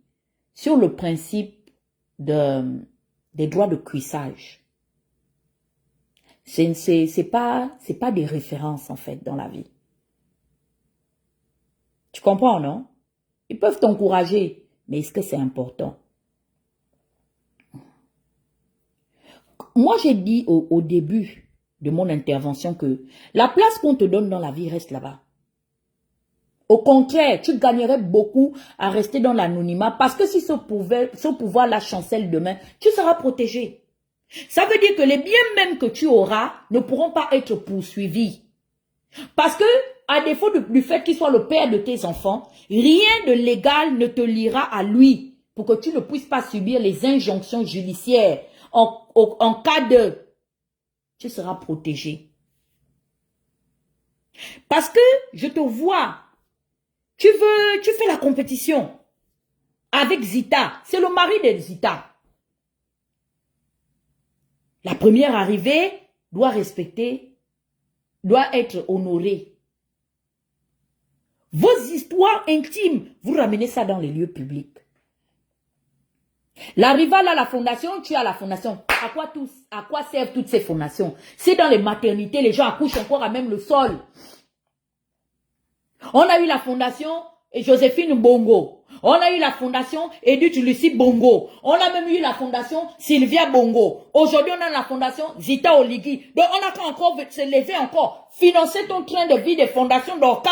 sur le principe des droits de cuissage, c'est pas des références en fait dans la vie. Tu comprends, non? Ils peuvent t'encourager, mais est-ce que c'est important? Moi, j'ai dit au début de mon intervention que la place qu'on te donne dans la vie reste là-bas. Au contraire, tu gagnerais beaucoup à rester dans l'anonymat parce que si ce pouvoir la chancelle demain, tu seras protégé. Ça veut dire que les biens même que tu auras ne pourront pas être poursuivis. Parce que, à défaut du fait qu'il soit le père de tes enfants, rien de légal ne te liera à lui pour que tu ne puisses pas subir les injonctions judiciaires. En cas de... Tu seras protégé. Parce que je te vois, tu fais la compétition avec Zita. C'est le mari de Zita. La première arrivée doit respecter, doit être honorée. Vos histoires intimes, vous ramenez ça dans les lieux publics. La rivale à la fondation, tu as la fondation. À quoi servent toutes ces fondations? Si dans les maternités, les gens accouchent encore à même le sol. On a eu la fondation Joséphine Bongo. On a eu la fondation Edith Lucie Bongo. On a même eu la fondation Sylvia Bongo. Aujourd'hui, on a la fondation Zita Oligui. Donc, on a qu'à encore se lever encore. Financer ton train de vie des fondations d'Orcas.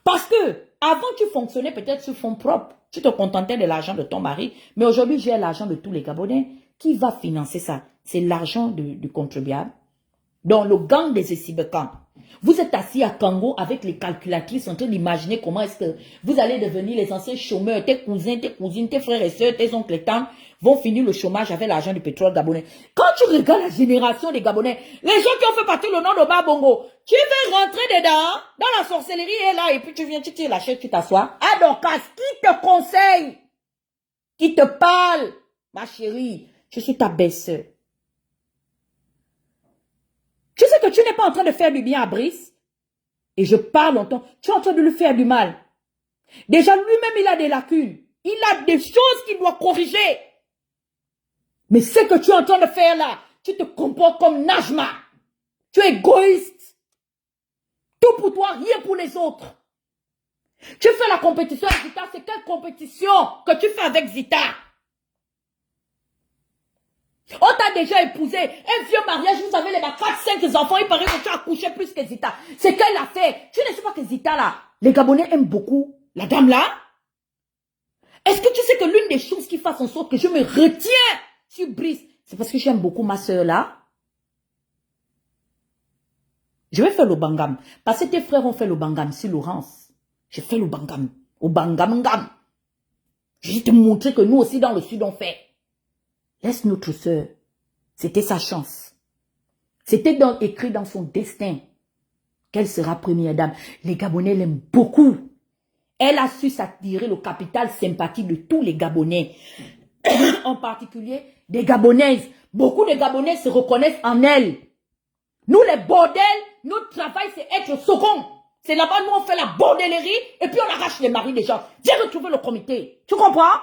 Parce que, avant, tu fonctionnais peut-être sur fonds propres. Tu te contentais de l'argent de ton mari. Mais aujourd'hui, j'ai l'argent de tous les Gabonais. Qui va financer ça? C'est l'argent du contribuable. Donc, le gang des Essibekans. Vous êtes assis à Kango avec les calculatrices en train d'imaginer comment est-ce que vous allez devenir les anciens chômeurs. Tes cousins, tes cousines, tes frères et sœurs, tes oncles et tantes vont finir le chômage avec l'argent du pétrole gabonais. Quand tu regardes la génération des Gabonais, les gens qui ont fait partie le nom de Babongo, tu veux rentrer dedans, dans la sorcellerie est là, et puis tu viens, tu tires la chaise, tu t'assois. Ah donc, qui te conseille? Qui te parle? Ma chérie, je suis ta belle-sœur. Tu sais que tu n'es pas en train de faire du bien à Brice. Et je parle en temps. Tu es en train de lui faire du mal. Déjà, lui-même, il a des lacunes. Il a des choses qu'il doit corriger. Mais ce que tu es en train de faire là, tu te comportes comme Najma. Tu es égoïste. Tout pour toi, rien pour les autres. Tu fais la compétition avec Zita. C'est quelle compétition que tu fais avec Zita? On t'a déjà épousé, un vieux mariage, vous avez les 4-5 enfants, il paraît que tu as accouché plus que Zita. C'est qu'elle a fait. Tu ne sais pas que Zita là, les Gabonais aiment beaucoup la dame là. Est-ce que tu sais que l'une des choses qui fasse en sorte que je me retiens sur Brice, c'est parce que j'aime beaucoup ma soeur là? Je vais faire le bangam. Parce que tes frères ont fait le bangam sur Laurence. J'ai fait le bangam. Au bangamangam. Je vais te montrer que nous aussi dans le sud on fait. Laisse notre sœur. C'était sa chance. C'était écrit dans son destin qu'elle sera première dame. Les Gabonais l'aiment beaucoup. Elle a su s'attirer le capital sympathie de tous les Gabonais. En particulier des Gabonaises. Beaucoup de Gabonais se reconnaissent en elle. Nous les bordels, notre travail c'est être second. C'est là-bas nous on fait la bordellerie et puis on arrache les maris des gens. Viens retrouver le comité. Tu comprends?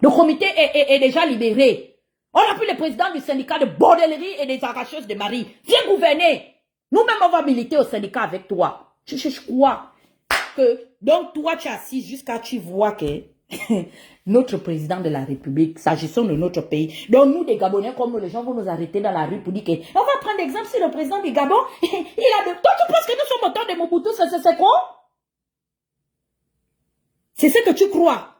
Le comité est déjà libéré. On a pris le président du syndicat de bordellerie et des arracheuses de mari. Viens gouverner. Nous-mêmes, on va militer au syndicat avec toi. Je crois que, donc toi, tu es assis jusqu'à tu vois que notre président de la République, s'agissant de notre pays, donc nous, des Gabonais, comme nous, les gens vont nous arrêter dans la rue pour dire que, on va prendre exemple sur le président du Gabon. Il a de... Toi, tu penses que nous sommes au temps de Mobutu, c'est quoi? C'est ce que tu crois.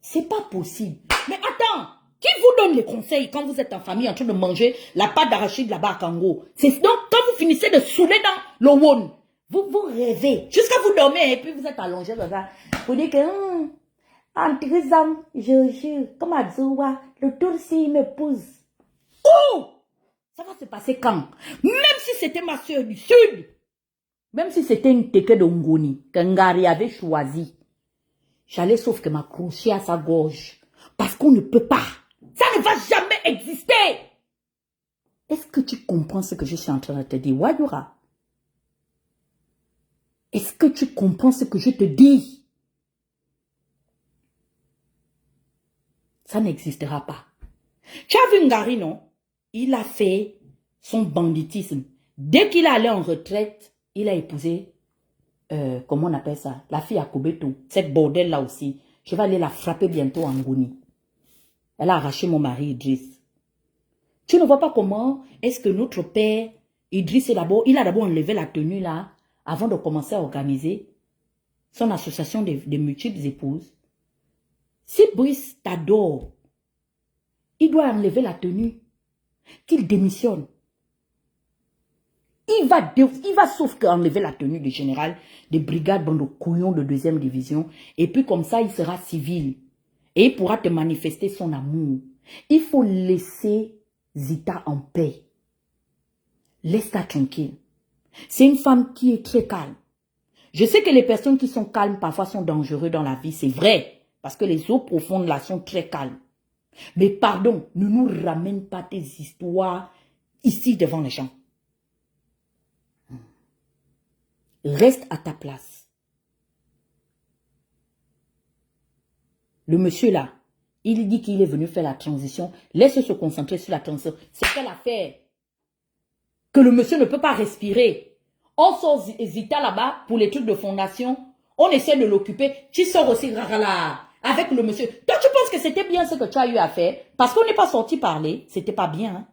C'est pas possible. Mais attends, qui vous donne les conseils quand vous êtes en famille en train de manger la pâte d'arachide là-bas à Kango? C'est donc quand vous finissez de saouler dans le won, vous rêvez. Jusqu'à vous dormir et puis vous êtes allongé comme ça. Vous dites que, en trisam, je jure, comme à Zoua, le tour-ci il m'épouse. Oh! Ça va se passer quand? Même si c'était ma soeur du sud, même si c'était une teke de Ngoni, que Ngari avait choisi, j'allais sauf que m'accrocher à sa gorge. Parce qu'on ne peut pas. Ça ne va jamais exister. Est-ce que tu comprends ce que je suis en train de te dire, Wadura? Est-ce que tu comprends ce que je te dis? Ça n'existera pas. Tu as vu Ngari, non? Il a fait son banditisme. Dès qu'il est allé en retraite, il a épousé, comment on appelle ça? La fille à Kobeto. Cette bordelle là aussi. Je vais aller la frapper bientôt en Ngoni. Elle a arraché mon mari Idriss. Tu ne vois pas comment est-ce que notre père, Idriss, il a d'abord enlevé la tenue là, avant de commencer à organiser son association de multiples épouses. Si Brice t'adore, il doit enlever la tenue, qu'il démissionne. Il va sauf qu'enlever la tenue du général des brigades de couillons de 2e division, et puis comme ça, il sera civil. Et il pourra te manifester son amour. Il faut laisser Zita en paix. Laisse-la tranquille. C'est une femme qui est très calme. Je sais que les personnes qui sont calmes parfois sont dangereuses dans la vie, c'est vrai. Parce que les eaux profondes là sont très calmes. Mais pardon, ne nous ramène pas tes histoires ici devant les gens. Reste à ta place. Le monsieur là, il dit qu'il est venu faire la transition. Laisse se concentrer sur la transition. C'est quelle affaire? Que le monsieur ne peut pas respirer. On sort Zita là-bas pour les trucs de fondation. On essaie de l'occuper. Tu sors aussi là, avec le monsieur. Toi, tu penses que c'était bien ce que tu as eu à faire? Parce qu'on n'est pas sorti parler. C'était pas bien. Hein?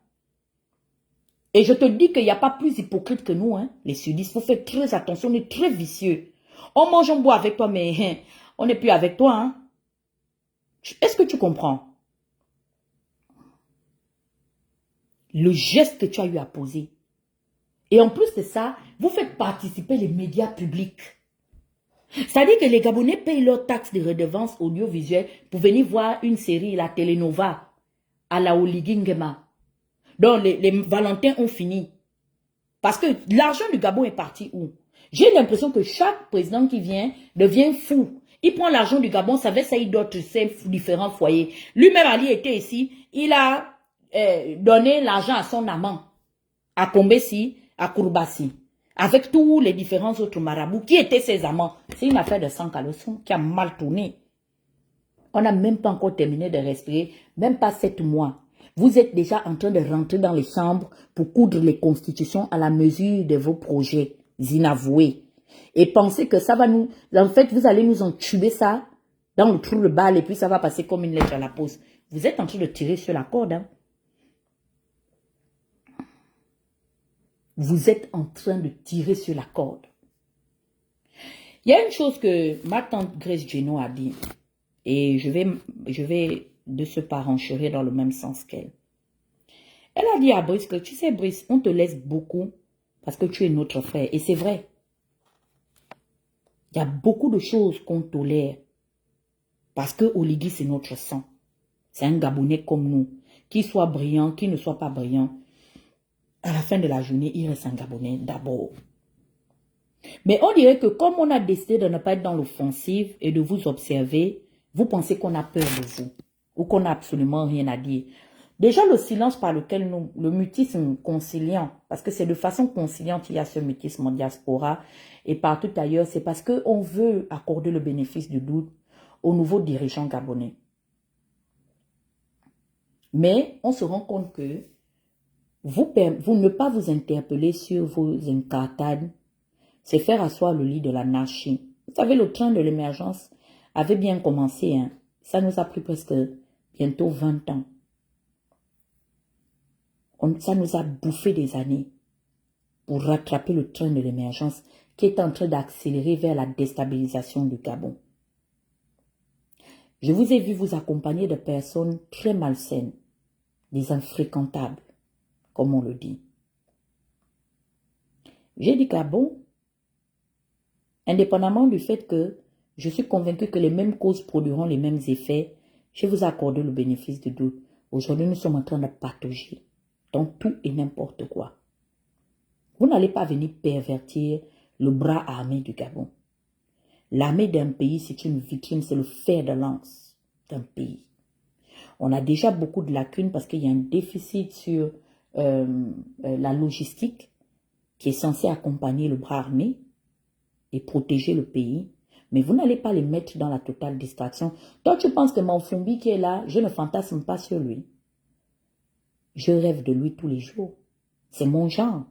Et je te dis qu'il n'y a pas plus hypocrite que nous. Hein? Les sudistes, il faut faire très attention. On est très vicieux. On mange, on boit avec toi, mais on n'est plus avec toi. Hein? Est-ce que tu comprends? Le geste que tu as eu à poser. Et en plus de ça, vous faites participer les médias publics. C'est-à-dire que les Gabonais payent leurs taxes de redevance audiovisuelle pour venir voir une série, la Telenova, à la Oligingema. Donc, les Valentins ont fini. Parce que l'argent du Gabon est parti où? J'ai l'impression que chaque président qui vient devient fou. Il prend l'argent du Gabon, ça va salir d'autres différents foyers. Lui-même, Ali était ici, il a donné l'argent à son amant, à Kombesi, à Kourbassi, avec tous les différents autres marabouts qui étaient ses amants. C'est une affaire de sang caleçon qui a mal tourné. On n'a même pas encore terminé de respirer, même pas 7 mois. Vous êtes déjà en train de rentrer dans les chambres pour coudre les constitutions à la mesure de vos projets inavoués. Et pensez que ça va nous... En fait, vous allez nous entuber ça dans le trou de balle et puis ça va passer comme une lettre à la poste. Vous êtes en train de tirer sur la corde. Hein? Vous êtes en train de tirer sur la corde. Il y a une chose que ma tante Grace Geno a dit. Et je vais de ce pas renchérir dans le même sens qu'elle. Elle a dit à Brice que, tu sais Brice, on te laisse beaucoup parce que tu es notre frère. Et c'est vrai. Il y a beaucoup de choses qu'on tolère parce que Oligui, c'est notre sang. C'est un Gabonais comme nous. Qu'il soit brillant, qu'il ne soit pas brillant. À la fin de la journée, il reste un Gabonais d'abord. Mais on dirait que comme on a décidé de ne pas être dans l'offensive et de vous observer, vous pensez qu'on a peur de vous ou qu'on n'a absolument rien à dire. Déjà, le silence par lequel nous, le mutisme conciliant, parce que c'est de façon conciliante qu'il y a ce mutisme en diaspora et partout ailleurs, c'est parce qu'on veut accorder le bénéfice du doute aux nouveaux dirigeants gabonais. Mais on se rend compte que vous ne pas vous interpeller sur vos incartades, c'est faire asseoir le lit de l'anarchie. Vous savez, le train de l'émergence avait bien commencé. Hein. Ça nous a pris presque bientôt 20 ans. Ça nous a bouffé des années pour rattraper le train de l'émergence qui est en train d'accélérer vers la déstabilisation du Gabon. Je vous ai vu vous accompagner de personnes très malsaines, des infréquentables, comme on le dit. J'ai dit Gabon, indépendamment du fait que je suis convaincu que les mêmes causes produiront les mêmes effets, je vous accorde le bénéfice du doute. Aujourd'hui, nous sommes en train de patauger dans tout et n'importe quoi. Vous n'allez pas venir pervertir le bras armé du Gabon. L'armée d'un pays, c'est une vitrine, c'est le fer de lance d'un pays. On a déjà beaucoup de lacunes parce qu'il y a un déficit sur la logistique qui est censée accompagner le bras armé et protéger le pays. Mais vous n'allez pas les mettre dans la totale distraction. Toi, tu penses que Manfumbi qui est là, je ne fantasme pas sur lui. Je rêve de lui tous les jours. C'est mon genre.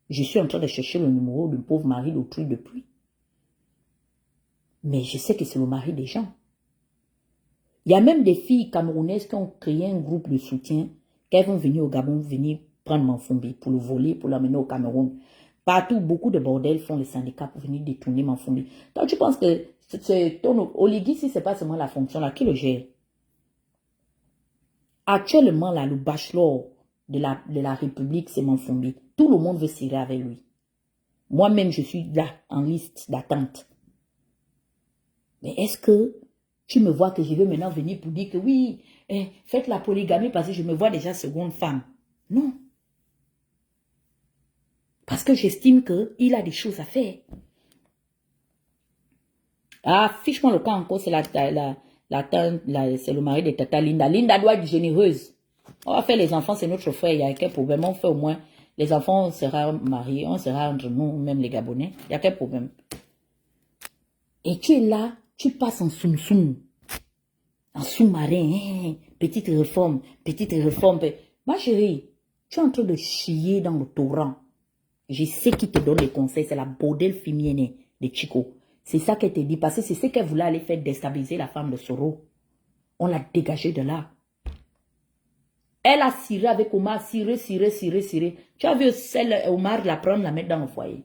Je suis en train de chercher le numéro du pauvre mari d'autrui depuis. Mais je sais que c'est le mari des gens. Il y a même des filles camerounaises qui ont créé un groupe de soutien, qu'elles vont venir au Gabon, venir prendre Manfumbi pour le voler, pour l'amener au Cameroun. Partout, beaucoup de bordels font les syndicats pour venir détourner Manfumbi. Toi, tu penses que ton Oligui, si ce n'est pas seulement la fonction là, qui le gère? Actuellement, là, le bachelor de la République, c'est Manfumbi. Tout le monde veut cirer avec lui. Moi-même, je suis là, en liste d'attente. Mais est-ce que tu me vois que je veux maintenant venir pour dire que oui, faites la polygamie parce que je me vois déjà seconde femme? Non. Parce que j'estime qu'il a des choses à faire. Ah, fiche-moi le cas encore, c'est c'est le mari de Tata Linda. Linda doit être généreuse. On va faire les enfants, c'est notre frère, il y a quel problème? On fait au moins, les enfants, on sera mariés, on sera entre nous, même les Gabonais. Il y a quel problème? Et tu es là, tu passes en soum-soum, en sous-marin, petite réforme. Ma chérie, tu es en train de chier dans le torrent. Je sais qui te donne les conseils, c'est la Baudel Fimienne de Chico. C'est ça qu'elle te dit, parce que c'est ce qu'elle voulait aller faire déstabiliser la femme de Soro. On l'a dégagée de là. Elle a ciré avec Omar, ciré. Tu as vu celle, Omar la prendre, la mettre dans le foyer.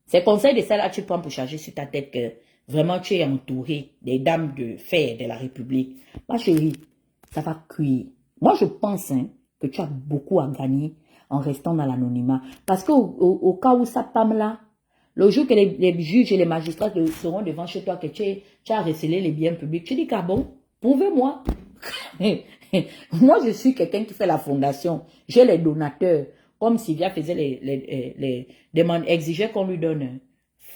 C'est conseil de celle-là tu prends pour charger sur ta tête que vraiment tu es entouré des dames de fer de la République, ma chérie, ça va cuire. Moi, je pense hein, que tu as beaucoup à gagner en restant dans l'anonymat. Parce au cas où ça pâme là, le jour que les juges et les magistrats seront devant chez toi, que tu as recelé les biens publics, tu dis qu'à bon, prouvez-moi. Moi, je suis quelqu'un qui fait la fondation. J'ai les donateurs. Comme Sylvia faisait les demandes, exigeait qu'on lui donne,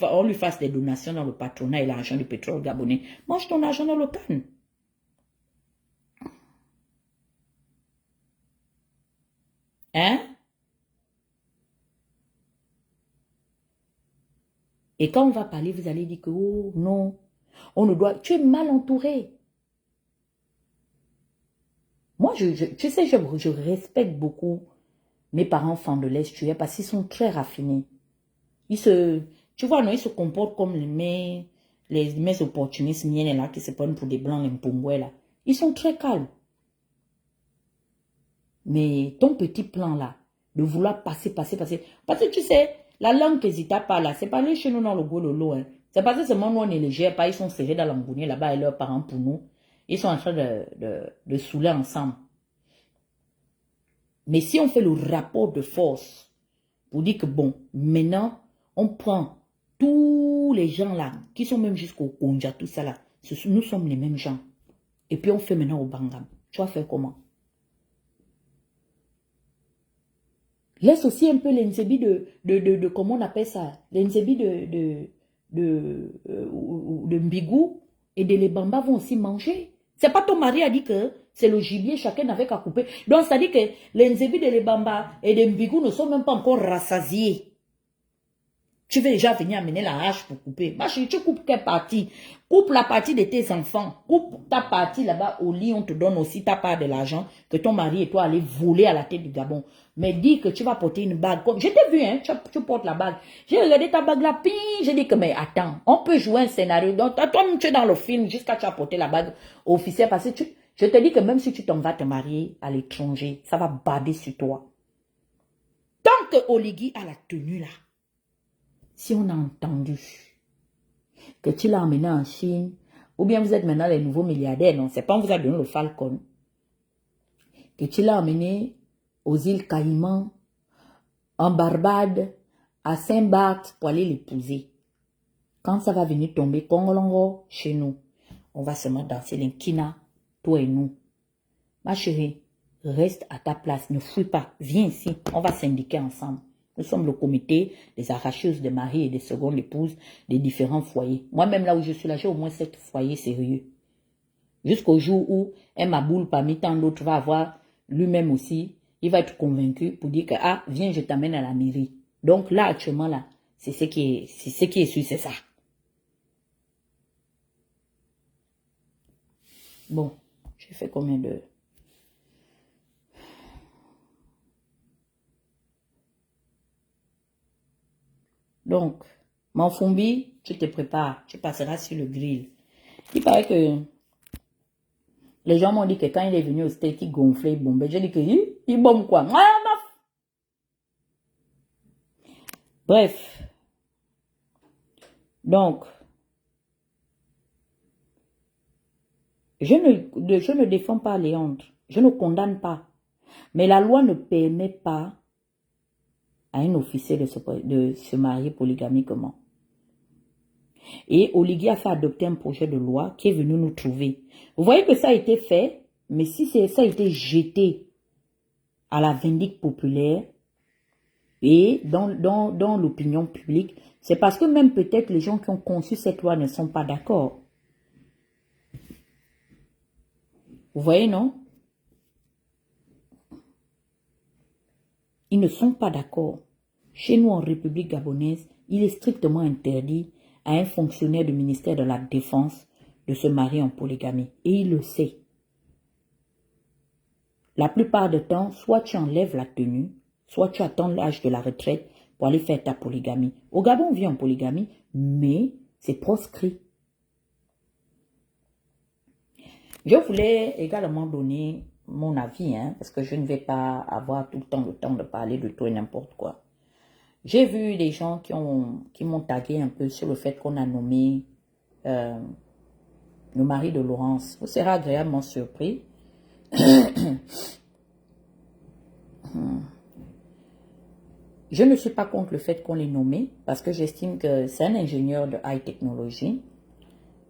on lui fasse des donations dans le patronat et l'argent du pétrole gabonais. Mange ton argent dans le canne. Hein? Et quand on va parler, vous allez dire que, oh non, on ne doit, tu es mal entouré. Moi, tu sais, je respecte beaucoup mes parents Fandelès, tu es, parce qu'ils sont très raffinés. Tu vois, non, ils se comportent comme les opportunistes miennes là, qui se prennent pour des blancs, les mpongouais là. Ils sont très calmes. Mais ton petit plan là, de vouloir passer. Parce que tu sais, la langue que Zita parle là, c'est pas les chez nous dans le Gololo. Hein. C'est parce que seulement nous on ne les gère pas, ils sont serrés dans l'angounier là-bas et leurs parents pour nous. Ils sont en train de saouler ensemble. Mais si on fait le rapport de force, pour dire que bon, maintenant, on prend tous les gens là, qui sont même jusqu'au Konja, tout ça là, nous sommes les mêmes gens. Et puis on fait maintenant au Bangam. Tu vas faire comment? Laisse aussi un peu les Nzebi de comment on appelle ça? Les Nzebi de Mbigou et de Lebamba vont aussi manger. C'est pas ton mari a dit que c'est le gibier, chacun n'avait qu'à couper. Donc ça dit que les Nzebi de Lebamba et de Mbigou ne sont même pas encore rassasiés. Tu veux déjà venir amener la hache pour couper. Ma chérie, tu coupes quelle partie? Coupe la partie de tes enfants. Coupe ta partie là-bas au lit. On te donne aussi ta part de l'argent que ton mari et toi allez voler à la tête du Gabon. Mais dis que tu vas porter une bague. Comme je t'ai vu, hein, tu portes la bague. J'ai regardé ta bague là, puis j'ai dit que, mais attends, on peut jouer un scénario. Donc, toi, tu es dans le film jusqu'à tu as porté la bague au officiel. Parce que je te dis que même si tu t'en vas te marier à l'étranger, ça va bader sur toi. Tant que Oligui a la tenue là, si on a entendu que tu l'as emmené en Chine, ou bien vous êtes maintenant les nouveaux milliardaires, non, c'est pas on vous a donné le Falcon, que tu l'as emmené aux îles Caïmans, en Barbade, à Saint-Barth pour aller l'épouser. Quand ça va venir tomber Congolongo chez nous, on va seulement danser l'inkina, toi et nous. Ma chérie, reste à ta place, ne fouille pas, viens ici, on va syndiquer ensemble. Nous sommes le comité des arracheuses de mari et des secondes épouses des différents foyers. Moi-même, là où je suis là, j'ai au moins 7 foyers sérieux. Jusqu'au jour où un Maboul parmi tant d'autres va avoir lui-même aussi, il va être convaincu pour dire que, ah, viens, je t'amène à la mairie. Donc là, actuellement, là, c'est ce qui est sûr, c'est ça. Bon, j'ai fait combien de... Donc, Manfumbi, tu te prépares, tu passeras sur le grill. Il paraît que les gens m'ont dit que quand il est venu au steak, il gonflait, il bombait. J'ai dit que il bombe quoi? Bref. Donc, je ne défends pas Léandre. Je ne condamne pas. Mais la loi ne permet pas à un officier de se marier polygamiquement. Et Oligui a fait adopter un projet de loi qui est venu nous trouver. Vous voyez que ça a été fait, mais si ça a été jeté à la vindicte populaire et dans l'opinion publique, c'est parce que même peut-être les gens qui ont conçu cette loi ne sont pas d'accord. Vous voyez, non? Ils ne sont pas d'accord. Chez nous, en République gabonaise, il est strictement interdit à un fonctionnaire du ministère de la Défense de se marier en polygamie. Et il le sait. La plupart du temps, soit tu enlèves la tenue, soit tu attends l'âge de la retraite pour aller faire ta polygamie. Au Gabon, on vit en polygamie, mais c'est proscrit. Je voulais également donner mon avis, hein, parce que je ne vais pas avoir tout le temps de parler de tout et n'importe quoi. J'ai vu des gens qui m'ont tagué un peu sur le fait qu'on a nommé le mari de Laurence. Vous serez agréablement surpris. Je ne suis pas contre le fait qu'on l'ait nommé parce que j'estime que c'est un ingénieur de high technology.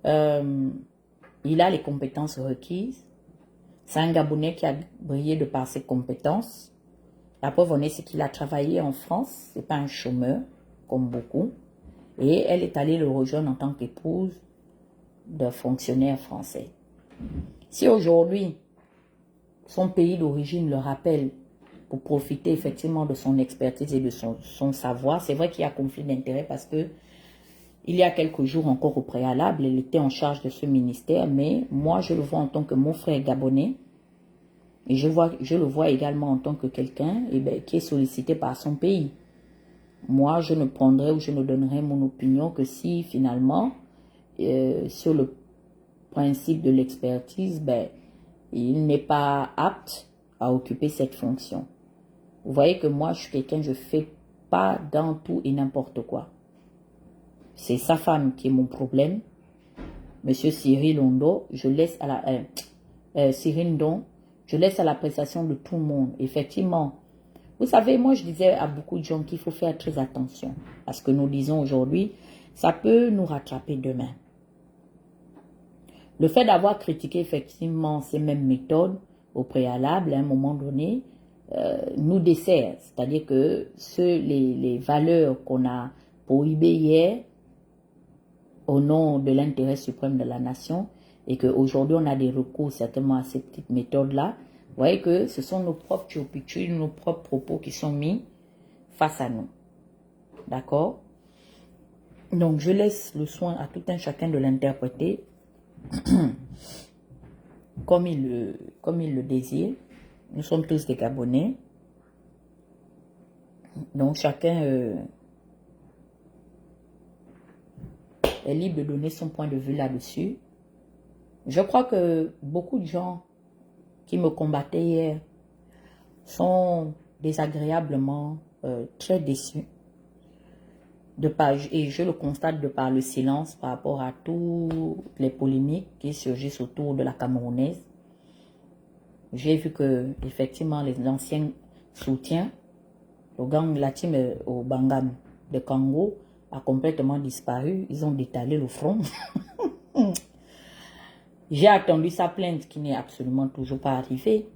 Il a les compétences requises. C'est un Gabonais qui a brillé de par ses compétences. La preuve en est, c'est qu'il a travaillé en France. C'est pas un chômeur, comme beaucoup. Et elle est allée le rejoindre en tant qu'épouse d'un fonctionnaire français. Si aujourd'hui, son pays d'origine le rappelle pour profiter effectivement de son expertise et de son savoir, c'est vrai qu'il y a conflit d'intérêts parce que il y a quelques jours encore au préalable, elle était en charge de ce ministère, mais moi je le vois en tant que mon frère gabonais et je le vois également en tant que quelqu'un qui est sollicité par son pays. Moi je ne prendrai ou je ne donnerai mon opinion que si finalement sur le principe de l'expertise, il n'est pas apte à occuper cette fonction. Vous voyez que moi, je suis quelqu'un, je ne fais pas dans tout et n'importe quoi. C'est sa femme qui est mon problème. Monsieur Cyril Ondo, je laisse à la... Cyril Don, je laisse à l'appréciation de tout le monde. Effectivement, vous savez, moi, je disais à beaucoup de gens qu'il faut faire très attention à ce que nous disons aujourd'hui. Ça peut nous rattraper demain. Le fait d'avoir critiqué effectivement ces mêmes méthodes au préalable, à un moment donné, nous dessert. C'est-à-dire que les valeurs qu'on a prohibées hier au nom de l'intérêt suprême de la nation et qu'aujourd'hui on a des recours certainement à ces petites méthodes-là, vous voyez que ce sont nos propres turpitudes, nos propres propos qui sont mis face à nous. D'accord? Donc je laisse le soin à tout un chacun de l'interpréter comme il le désire. Nous sommes tous des Gabonais. Donc chacun est libre de donner son point de vue là-dessus. Je crois que beaucoup de gens qui me combattaient hier sont désagréablement très déçus. Et je le constate de par le silence par rapport à toutes les polémiques qui surgissent autour de la Camerounaise. J'ai vu que effectivement les anciens soutiens, le gang, la team au Bangam de Congo a complètement disparu. Ils ont détalé le front. J'ai attendu sa plainte qui n'est absolument toujours pas arrivée,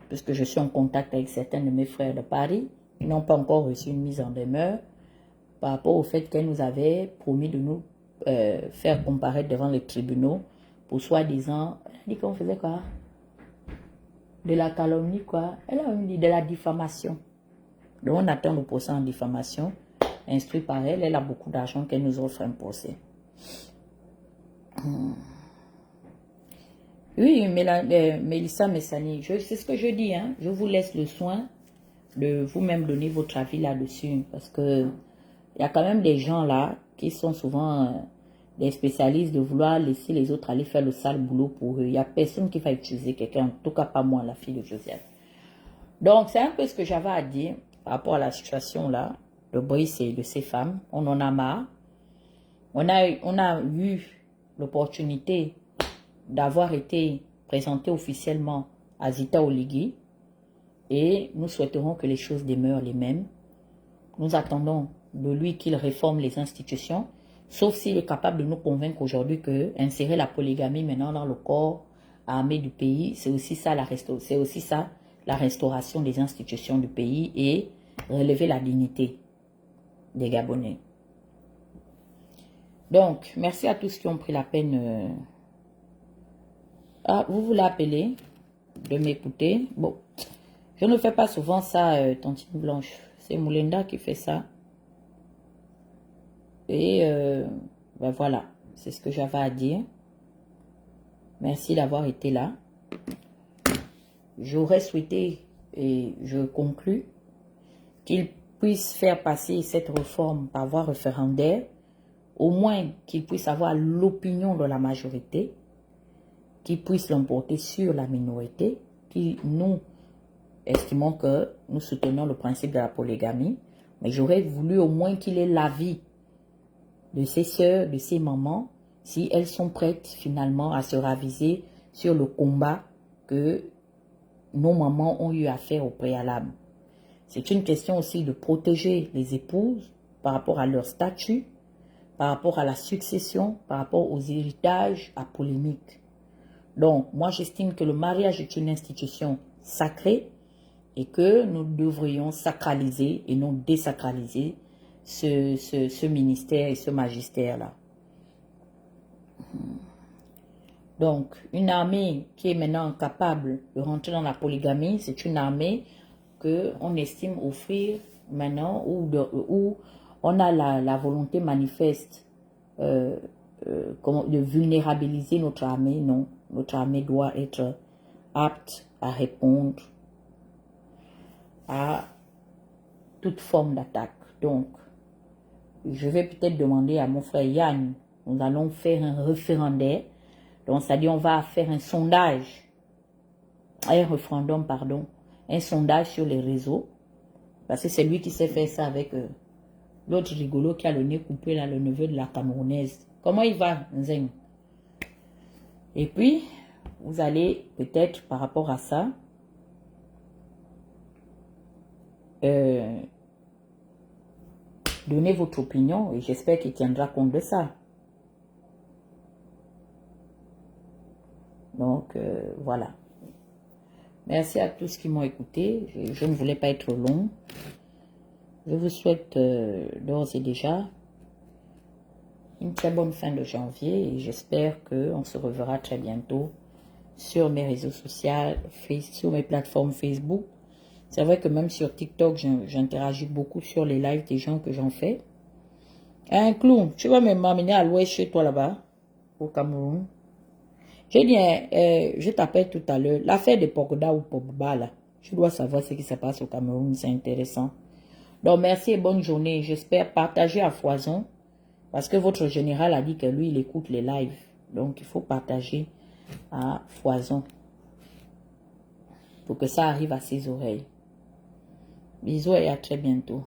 puisque je suis en contact avec certains de mes frères de Paris. Ils n'ont pas encore reçu une mise en demeure par rapport au fait qu'elle nous avait promis de nous faire comparaître devant les tribunaux pour soi-disant, elle a dit qu'on faisait quoi? De la calomnie, quoi. Elle a dit de la diffamation. Donc on attend le procès en diffamation, instruit par elle. Elle a beaucoup d'argent qu'elle nous offre un procès. Oui, Mélissa Messani, c'est ce que je dis, hein. Je vous laisse le soin de vous-même donner votre avis là-dessus. Parce que il y a quand même des gens là qui sont souvent des spécialistes de vouloir laisser les autres aller faire le sale boulot pour eux. Il n'y a personne qui va utiliser quelqu'un, en tout cas pas moi, la fille de Joseph. Donc c'est un peu ce que j'avais à dire par rapport à la situation là, de Brice et de ces femmes. On en a marre. On a eu l'opportunité d'avoir été présenté officiellement à Zita Oligui et nous souhaiterons que les choses demeurent les mêmes. Nous attendons de lui qu'il réforme les institutions, sauf s'il est capable de nous convaincre aujourd'hui que insérer la polygamie maintenant dans le corps armé du pays, c'est aussi ça la restauration des institutions du pays et relever la dignité des Gabonais. Donc, merci à tous qui ont pris la peine. Vous voulez appeler de m'écouter. Bon, je ne fais pas souvent ça, Tantine Blanche. C'est Moulinda qui fait ça. Et voilà, c'est ce que j'avais à dire. Merci d'avoir été là. J'aurais souhaité, et je conclus, qu'il puisse faire passer cette réforme par voie référendaire, au moins qu'il puisse avoir l'opinion de la majorité, qu'il puisse l'emporter sur la minorité, qui nous estimons que nous soutenons le principe de la polygamie, mais j'aurais voulu au moins qu'il ait l'avis de ses sœurs, de ses mamans, si elles sont prêtes finalement à se raviser sur le combat que nos mamans ont eu à faire au préalable. C'est une question aussi de protéger les épouses par rapport à leur statut, par rapport à la succession, par rapport aux héritages à polémique. Donc, moi j'estime que le mariage est une institution sacrée et que nous devrions sacraliser et non désacraliser ce ministère et ce magistère-là. Donc, une armée qui est maintenant capable de rentrer dans la polygamie, c'est une armée qu'on estime offrir maintenant, où on a la volonté manifeste de vulnérabiliser notre armée. Non, notre armée doit être apte à répondre à toute forme d'attaque. Donc, je vais peut-être demander à mon frère Yann, nous allons faire un référendaire. Donc, c'est-à-dire on va faire un sondage, un référendum, pardon, un sondage sur les réseaux. Parce que c'est lui qui sait faire ça avec l'autre rigolo qui a le nez coupé, là, le neveu de la Camerounaise. Comment il va, Nzeng? Et puis, vous allez peut-être, par rapport à ça, donner votre opinion et j'espère qu'il tiendra compte de ça. Donc, voilà. Merci à tous qui m'ont écouté. Je ne voulais pas être long. Je vous souhaite d'ores et déjà une très bonne fin de janvier et j'espère qu'on se reverra très bientôt sur mes réseaux sociaux, sur mes plateformes Facebook. C'est vrai que même sur TikTok, j'interagis beaucoup sur les lives des gens que j'en fais. Un clown, tu vas m'amener à l'ouest chez toi là-bas, au Cameroun. J'ai dit, je t'appelle tout à l'heure, l'affaire de Pogoda ou Pogba là. Tu dois savoir ce qui se passe au Cameroun, c'est intéressant. Donc merci et bonne journée. J'espère partager à foison. Parce que votre général a dit que lui, il écoute les lives. Donc il faut partager à foison. Pour que ça arrive à ses oreilles. Bisous et à très bientôt.